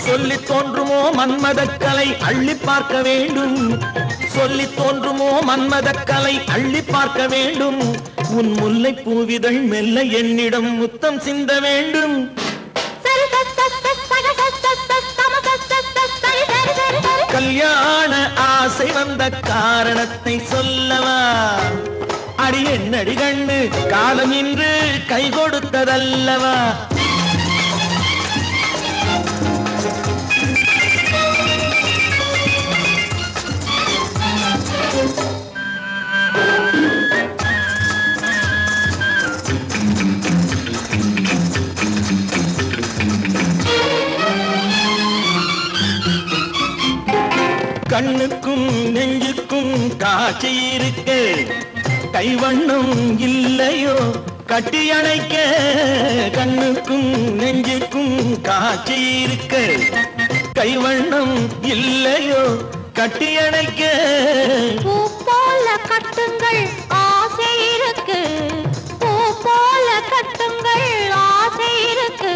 சொல்லி தோன்றுமோ மன்மதக்கலை அள்ளி பார்க்க வேண்டும், சொல்லி தோன்றுமோ மன்மதக்கலை அள்ளி பார்க்க வேண்டும். உன் முல்லை பூவிதழ் மெல்ல என்னிடம் முத்தம் சிந்த வேண்டும். கல்யாண ஆசை வந்த காரணத்தை சொல்லவா? அடி என்னடி கண்ணு, காலம் இன்று கை கொடுத்ததல்லவா? கண்ணுக்கும் நெஞ்சுக்கும் காட்சி இருக்கு, கைவண்ணம் இல்லையோ கட்டி அணைக்க? கண்ணுக்கும் நெஞ்சுக்கும் காட்சி இருக்கு, கைவண்ணம் இல்லையோ கட்டி அணைக்க? பூ போல கட்டுங்கள் ஆசை இருக்கு, பூ போல கட்டுங்கள் ஆசை இருக்கு.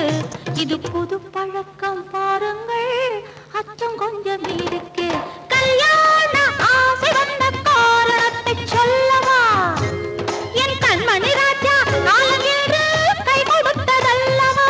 இது புது பழக்கம் பாருங்கள், அச்சம் கொஞ்சம் இருக்கு. கல்யாண ஆசை வந்த காரணத்தை சொல்லவா? என் கண்மணி ராஜா, காலம் என்று கை கொடுத்ததல்லவா?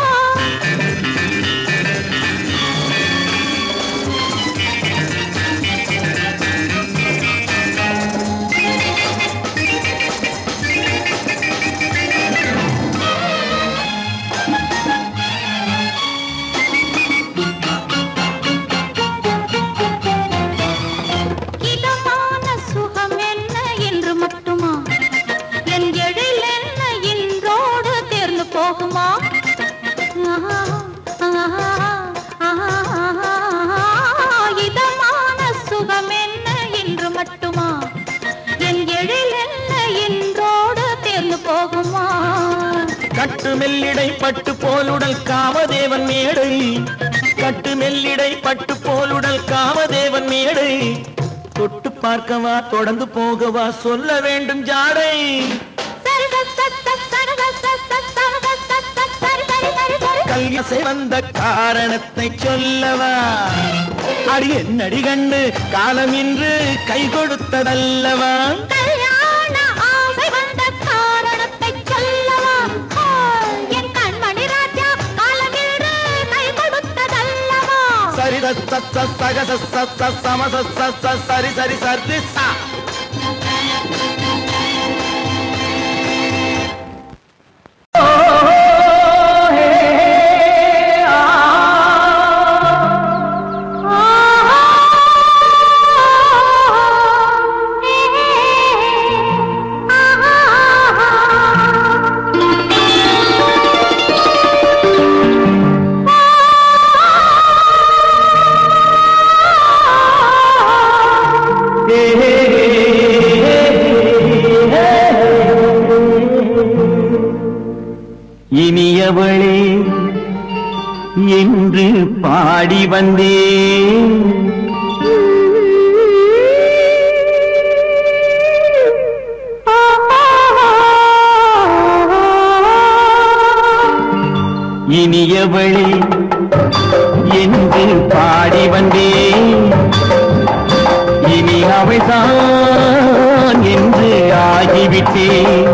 இதமான சுகம் என்ன என்று மட்டுமா? என் எழில் என்ன என்றோடு தேர்ந்து போகுமா? கட்டு மெல்லிடை பட்டு போலுடல் காமதேவன் மேடை, கட்டு மெல்லிடை பட்டு போலுடல் காமதேவன் மேடை. தொட்டு பார்க்கவா தொடர்ந்து போகவா சொல்ல வேண்டும் ஜாடை. கல்யாண வந்த காரணத்தை சொல்லவா? அடி என்னடி கண்டு, காலம் இன்று கை கொடுத்ததல்லவா? கல்யாண ஆசை வந்த காரணத்தை சொல்லவா? என் கண்மணி ராஜா, காலம் இன்று கை கொடுத்ததல்லவா? சரி சக சம சரி சரி சரி சா. இனியவளே என்று பாடி வந்தேன், இனியவளே என்று பாடி வந்தேன். இனி அவள்தான் என்று ஆகிவிட்டேன்.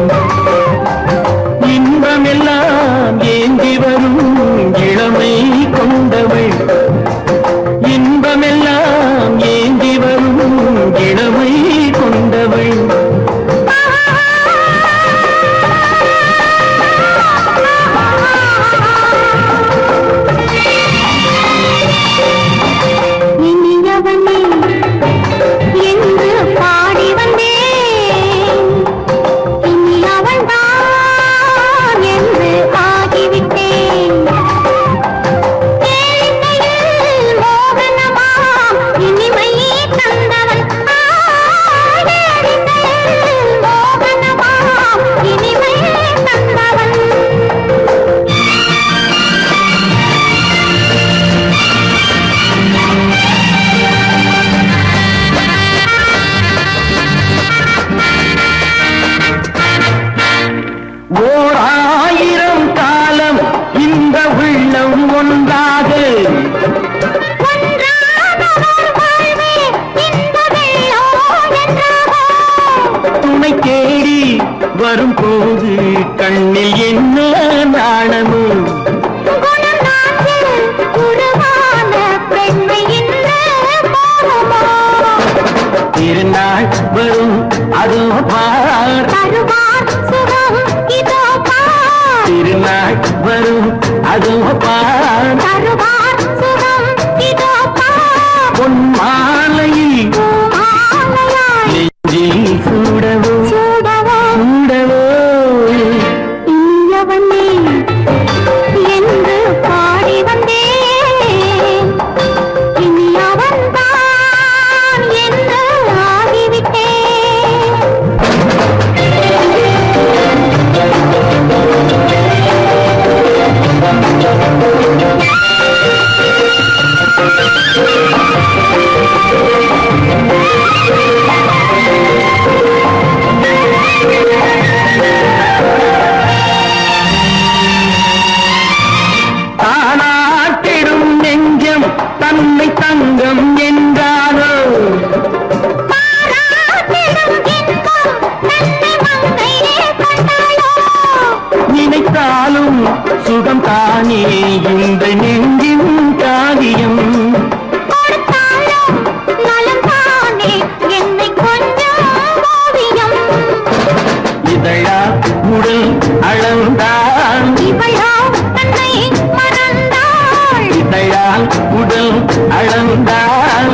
ஓராயிரம் காலம் இந்த உள்ளம் ஒன்றாக துணை தேடி வரும்போது கண்ணில் என்ன நாணமோ திருநாள் வரும் அதோ பார் திருநாள் வரும் அதோ பார் பொன் மாலையில் நெஞ்சில் சூடவோ சூடவோ என்று பாடி வந்தேன் இனி அவன்தான் என்று ஆகிவிட்டேன் தானாட்டிடும் நெஞ்சம் தன்னை தங்கம் என்றாரோ நினைத்தாலும் சுகம் தானே இந்த நெஞ்சின் காரியம் இதழா உடல் அளந்தான் இதழால் உடல் அளந்தான்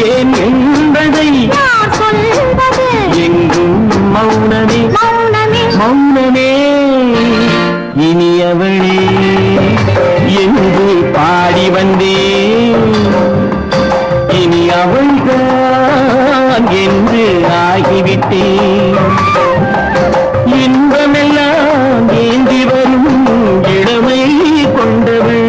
ஏன் என்பதை எங்கும் மௌனமே மௌனமே இனியவளே என்று பாடி வந்தேன் இனி அவள்தான் என்று ஆகிவிட்டேன் இன்பமெல்லாம் ஏந்தி வரும் இளமை கொண்டவள்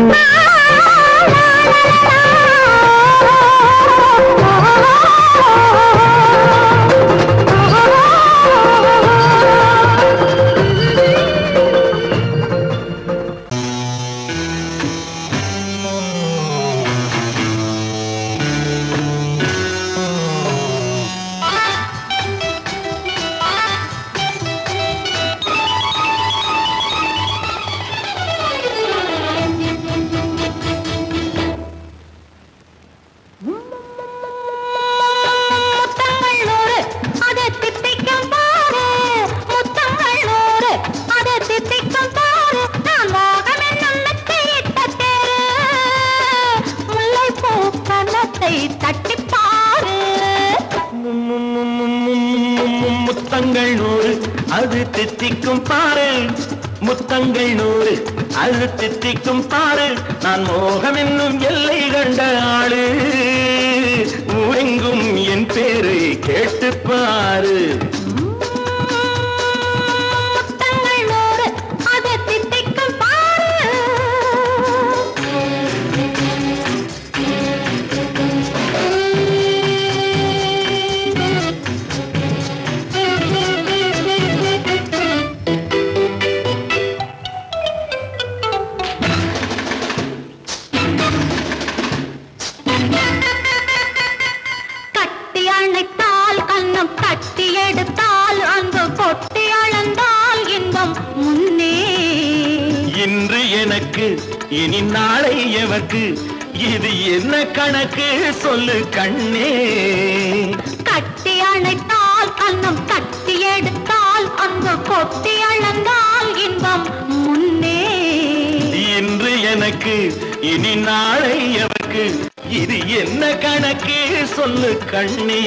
முத்தங்கள் நூறு அது தித்திக்கும் பாரு முத்தங்கள் நூறு அது தித்திக்கும் பாரு நான் மோகம் என்னும் எல்லை கண்ட ஆளு ஊரெங்கும் என் பேரு கேட்டு பாரு இனி நாளை எவர்க்கு இது என்ன கணக்கு சொல்லு கண்ணே கட்டி அணைத்தால் கண்ணம் கட்டி எடுத்தால் அந்த கொட்டி அளந்தால் இன்பம் முன்னே இன்று எனக்கு இனி நாளை எவர்க்கு இது என்ன கணக்கு சொல்லு கண்ணே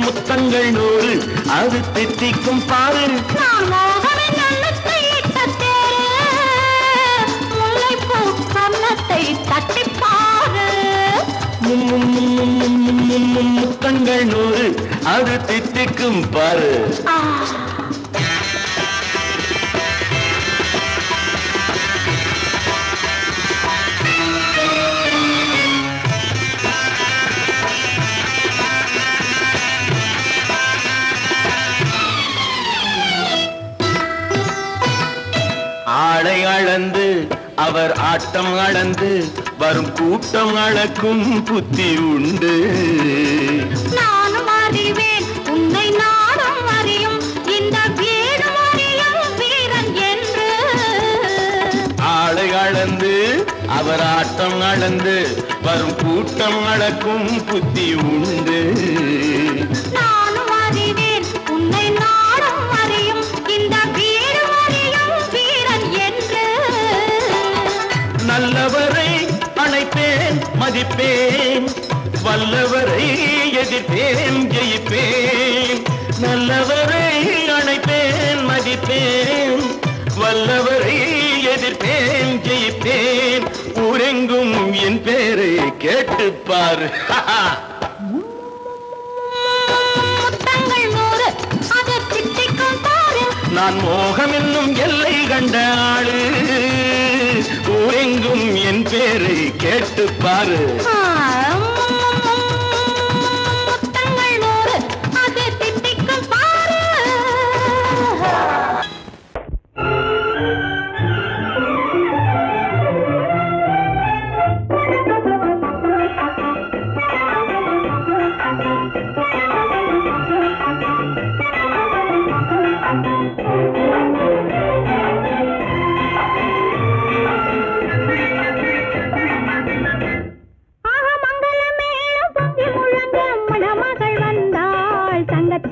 முத்தங்கள் நூறு அது தித்திக்கும் பாரு முல்லைப்பூ கன்னத்தை கதவை தட்டிப்பாரு. முத்தங்கள் 100 அது தித்திக்கும் பாரு. ஆளை அளந்து அவர் ஆட்டம் அளந்து வரும் கூட்டம் அளக்கும் புத்தி உண்டு. நானும் அறிவேன் உன்னை நானும் அறியும் இந்த வீடு அறியும் வீரன் என்று. ஆளை அளந்து அவர் ஆட்டம் அளந்து வரும் கூட்டம் அளக்கும் புத்தி உண்டு. நானும் அறிவேன் உன்னை நானும் அறியும் இந்த வீடு அறியும் வீரன் என்று. நல்லவரை அணைப்பேன் மதிப்பேன், வல்லவரை எதிர்ப்பேன் ஜெயிப்பேன். நல்லவரை அணைப்பேன் மதிப்பேன், வல்லவரை எதிர்ப்பேன் ஜெயிப்பேன். ஊரெங்கும் என் பேரை கேட்டுப்பார். முத்தங்கள் 100 அது தித்திக்கும் பாரு. நான் மோகம் என்னும் எல்லை கண்ட ஆளு, ஊரெங்கும் என் பேரை கேட்டுப்பாரு. முத்தங்கள் 100 அது தித்திக்கும் பாரு.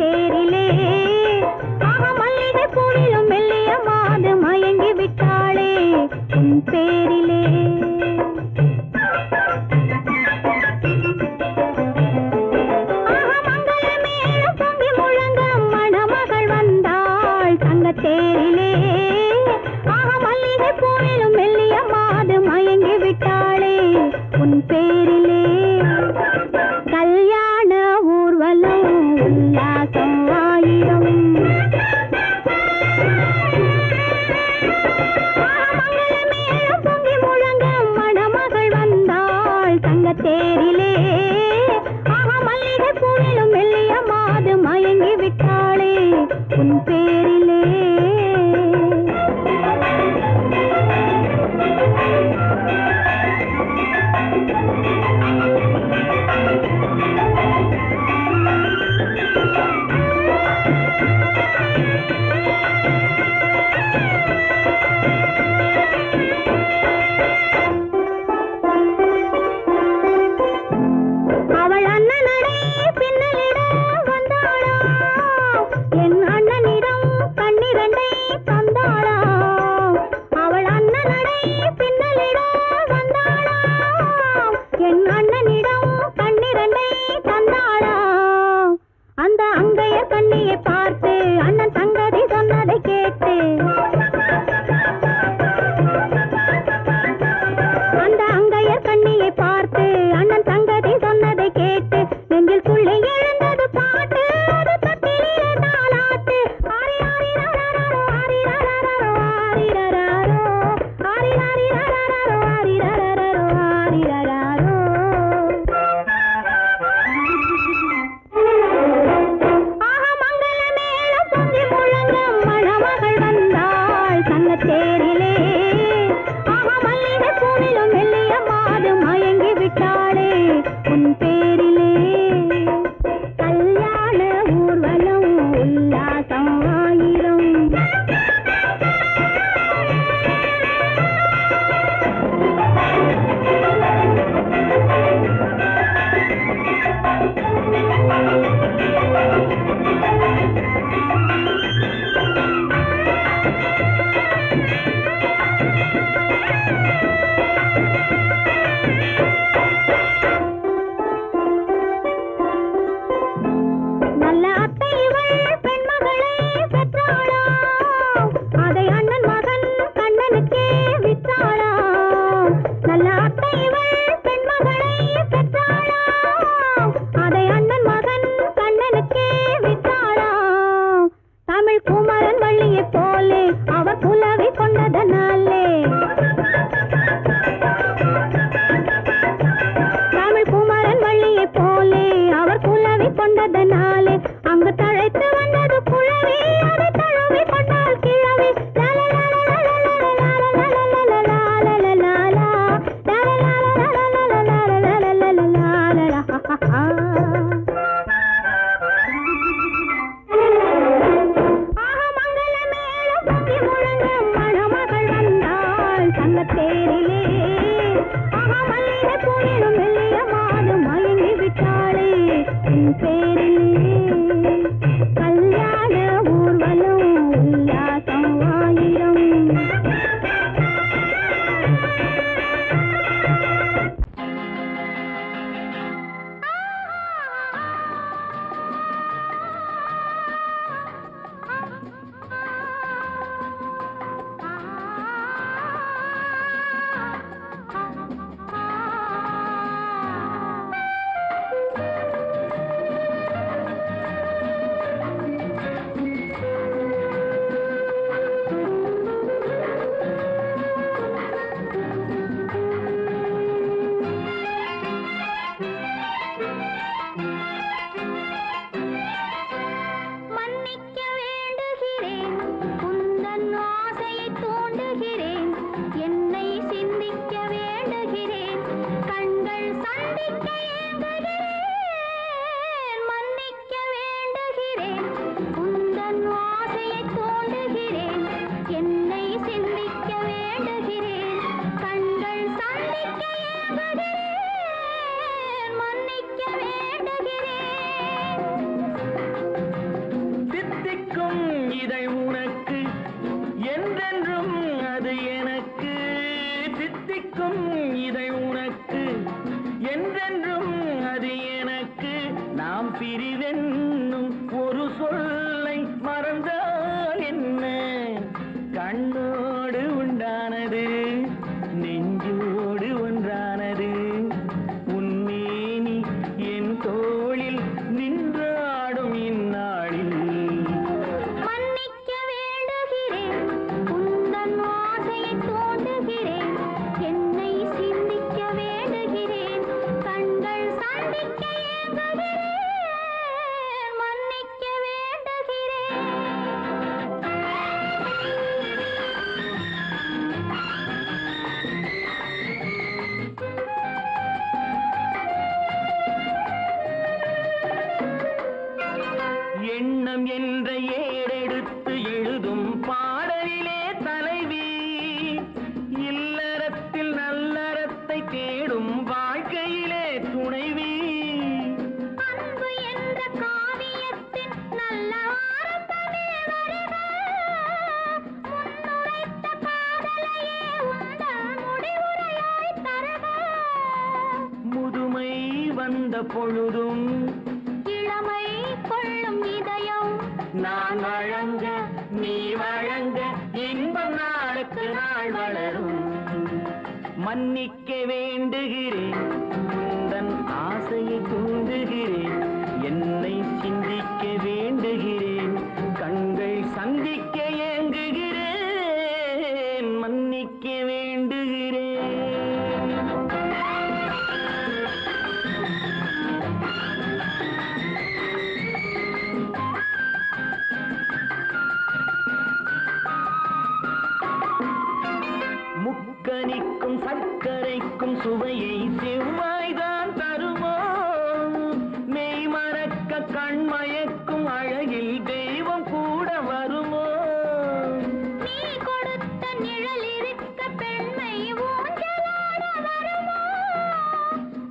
தேரிலே மல்லிகை பூவிலும் மெல்லிய மாது மயங்கி விட்டாளே உன் பேரிலே. மங்களமேளம் பொங்கி முழங்க மணமகள் வந்தாள் தங்க தேரிலே. மல்லிகை பூவிலும் மெல்லிய மாது மயங்கி விட்டாளே உன் பேரிலே. கல்யாண ஊர்வலம் உல்லாசம் 1000. மங்களமேளம் பொங்கி முழங்க மணமகள் வந்தாள் தங்க தேரிலே. மல்லிகை பூவிலும் மெல்லிய மாது மயங்கி விட்டாளே உன் பேரிலே. அவள் அண்ணனடே பின்னலிட வந்தாளா, என் அண்ணனிடம் கண்ணிரண்டை தந்தாளா. அவள் அண்ணனடே பின்னலிட வந்தாளா, என் அண்ணனிடம் கண்ணிரண்டை தந்தாளா. அந்த அங்கையர் கண்ணியை பார்த்து அண்ணன் சங்கதி சொன்னதை கேட்டு, அந்த அங்கையர் கண்ணியை பார்த்து அண்ணன் சங்கதி சொன்னதை கேட்டு நெஞ்சில் துள்ளி எழுந்தது பாட்டு. அது தட்டிலே தாலாட்டு. ஆரி ஆரி ரரரரோ ஆரி ரரரரோ ஆரி ரரரோ ஆரி ஆரி ரரரரோ ஆரி ரரரரோ ஆரி ரரரோ. மங்களமேளம் பொங்கி முழங்க மணமகள் வந்தாள் தங்க தேரிலே. மல்லிகை பூவிலும் மெல்லிய மாது மயங்கி விட்டாளே உன் பேரிலே. கல்யாண ஊர்வலம் உல்லாசம் 1000. சிந்திக்கும் இதை உனக்கு என்றென்றும் அது எனக்கு நாம் பிரிவென்னும் ஒரு சொல்லை மறந்தால் என்ன கண்ணோடு உண்டானது நெஞ்சோடு ஒன்றானது உன்மேனி என் தோளில் நின்றாடும் இந்நாளில் மன்னிக்க வேண்டுகிறேன் உந்தன் ஆசையை தோண்டுகிறேன் என்னை சிந்திக்க வேண்டுகிறேன் கண்கள் சந்திக்க ஏங்குகிறேன் மன்னிக்க வேண்டுகிறேன் எண்ணம் என்ற ஏடெடுத்து எழுதும் பாடலிலே தலைவி இல்லறத்தில் நல்லறத்தை தேடும் வாழ்க்கையிலே துணைவி அன்பு என்ற காவியத்தின் நல்ல வார்த்தையே வருக முன்னுரைத்த காதலையே உந்தன் முடிவுரையாய் தருக முதுமை வந்த பொழுதும் இளமை கொள்ளும் இதயம் நான் வழங்க நீ வழங்க இன்பம் நாளுக்கு நாள் வளரும் மன்னிக்க வேண்டுகிறேன் உந்தன் ஆசையை தூண்டுகிறேன் என்னை சிந்திக்க வேண்டுகிறேன் கண்கள் சந்திக்க ஏங்குகிறேன் மன்னிக்க வேண்டுகிறேன் முக்கனிக்கும் சர்க்கரைக்கும் சுவையை செவ்வாய்தான் தருமோ மெய் மறக்க கண்மயக்கும் அழகில் தெய்வம் கூட வருமோ நீ கொடுத்த நிழல் இருக்க பெண்மை ஊஞ்சலாட வருமோ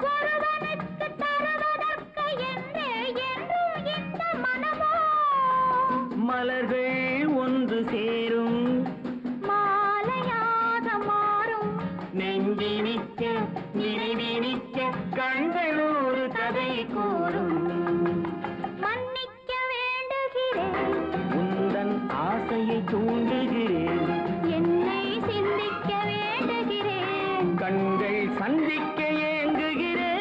ஒருவனுக்கு தருவதற்கு என்றே என்றும் இந்த மனமோ மலர்கள் ஒன்று சேரும் மாலையாக மாறும் நெஞ்சினிக்க நினைவினிக்க கண்கள் ஒரு கதை கூறும் மன்னிக்க வேண்டுகிறேன் உந்தன் ஆசையை தூண்டுகிறேன் என்னை சிந்திக்க வேண்டுகிறேன் கண்கள் சந்திக்க ஏங்குகிறேன்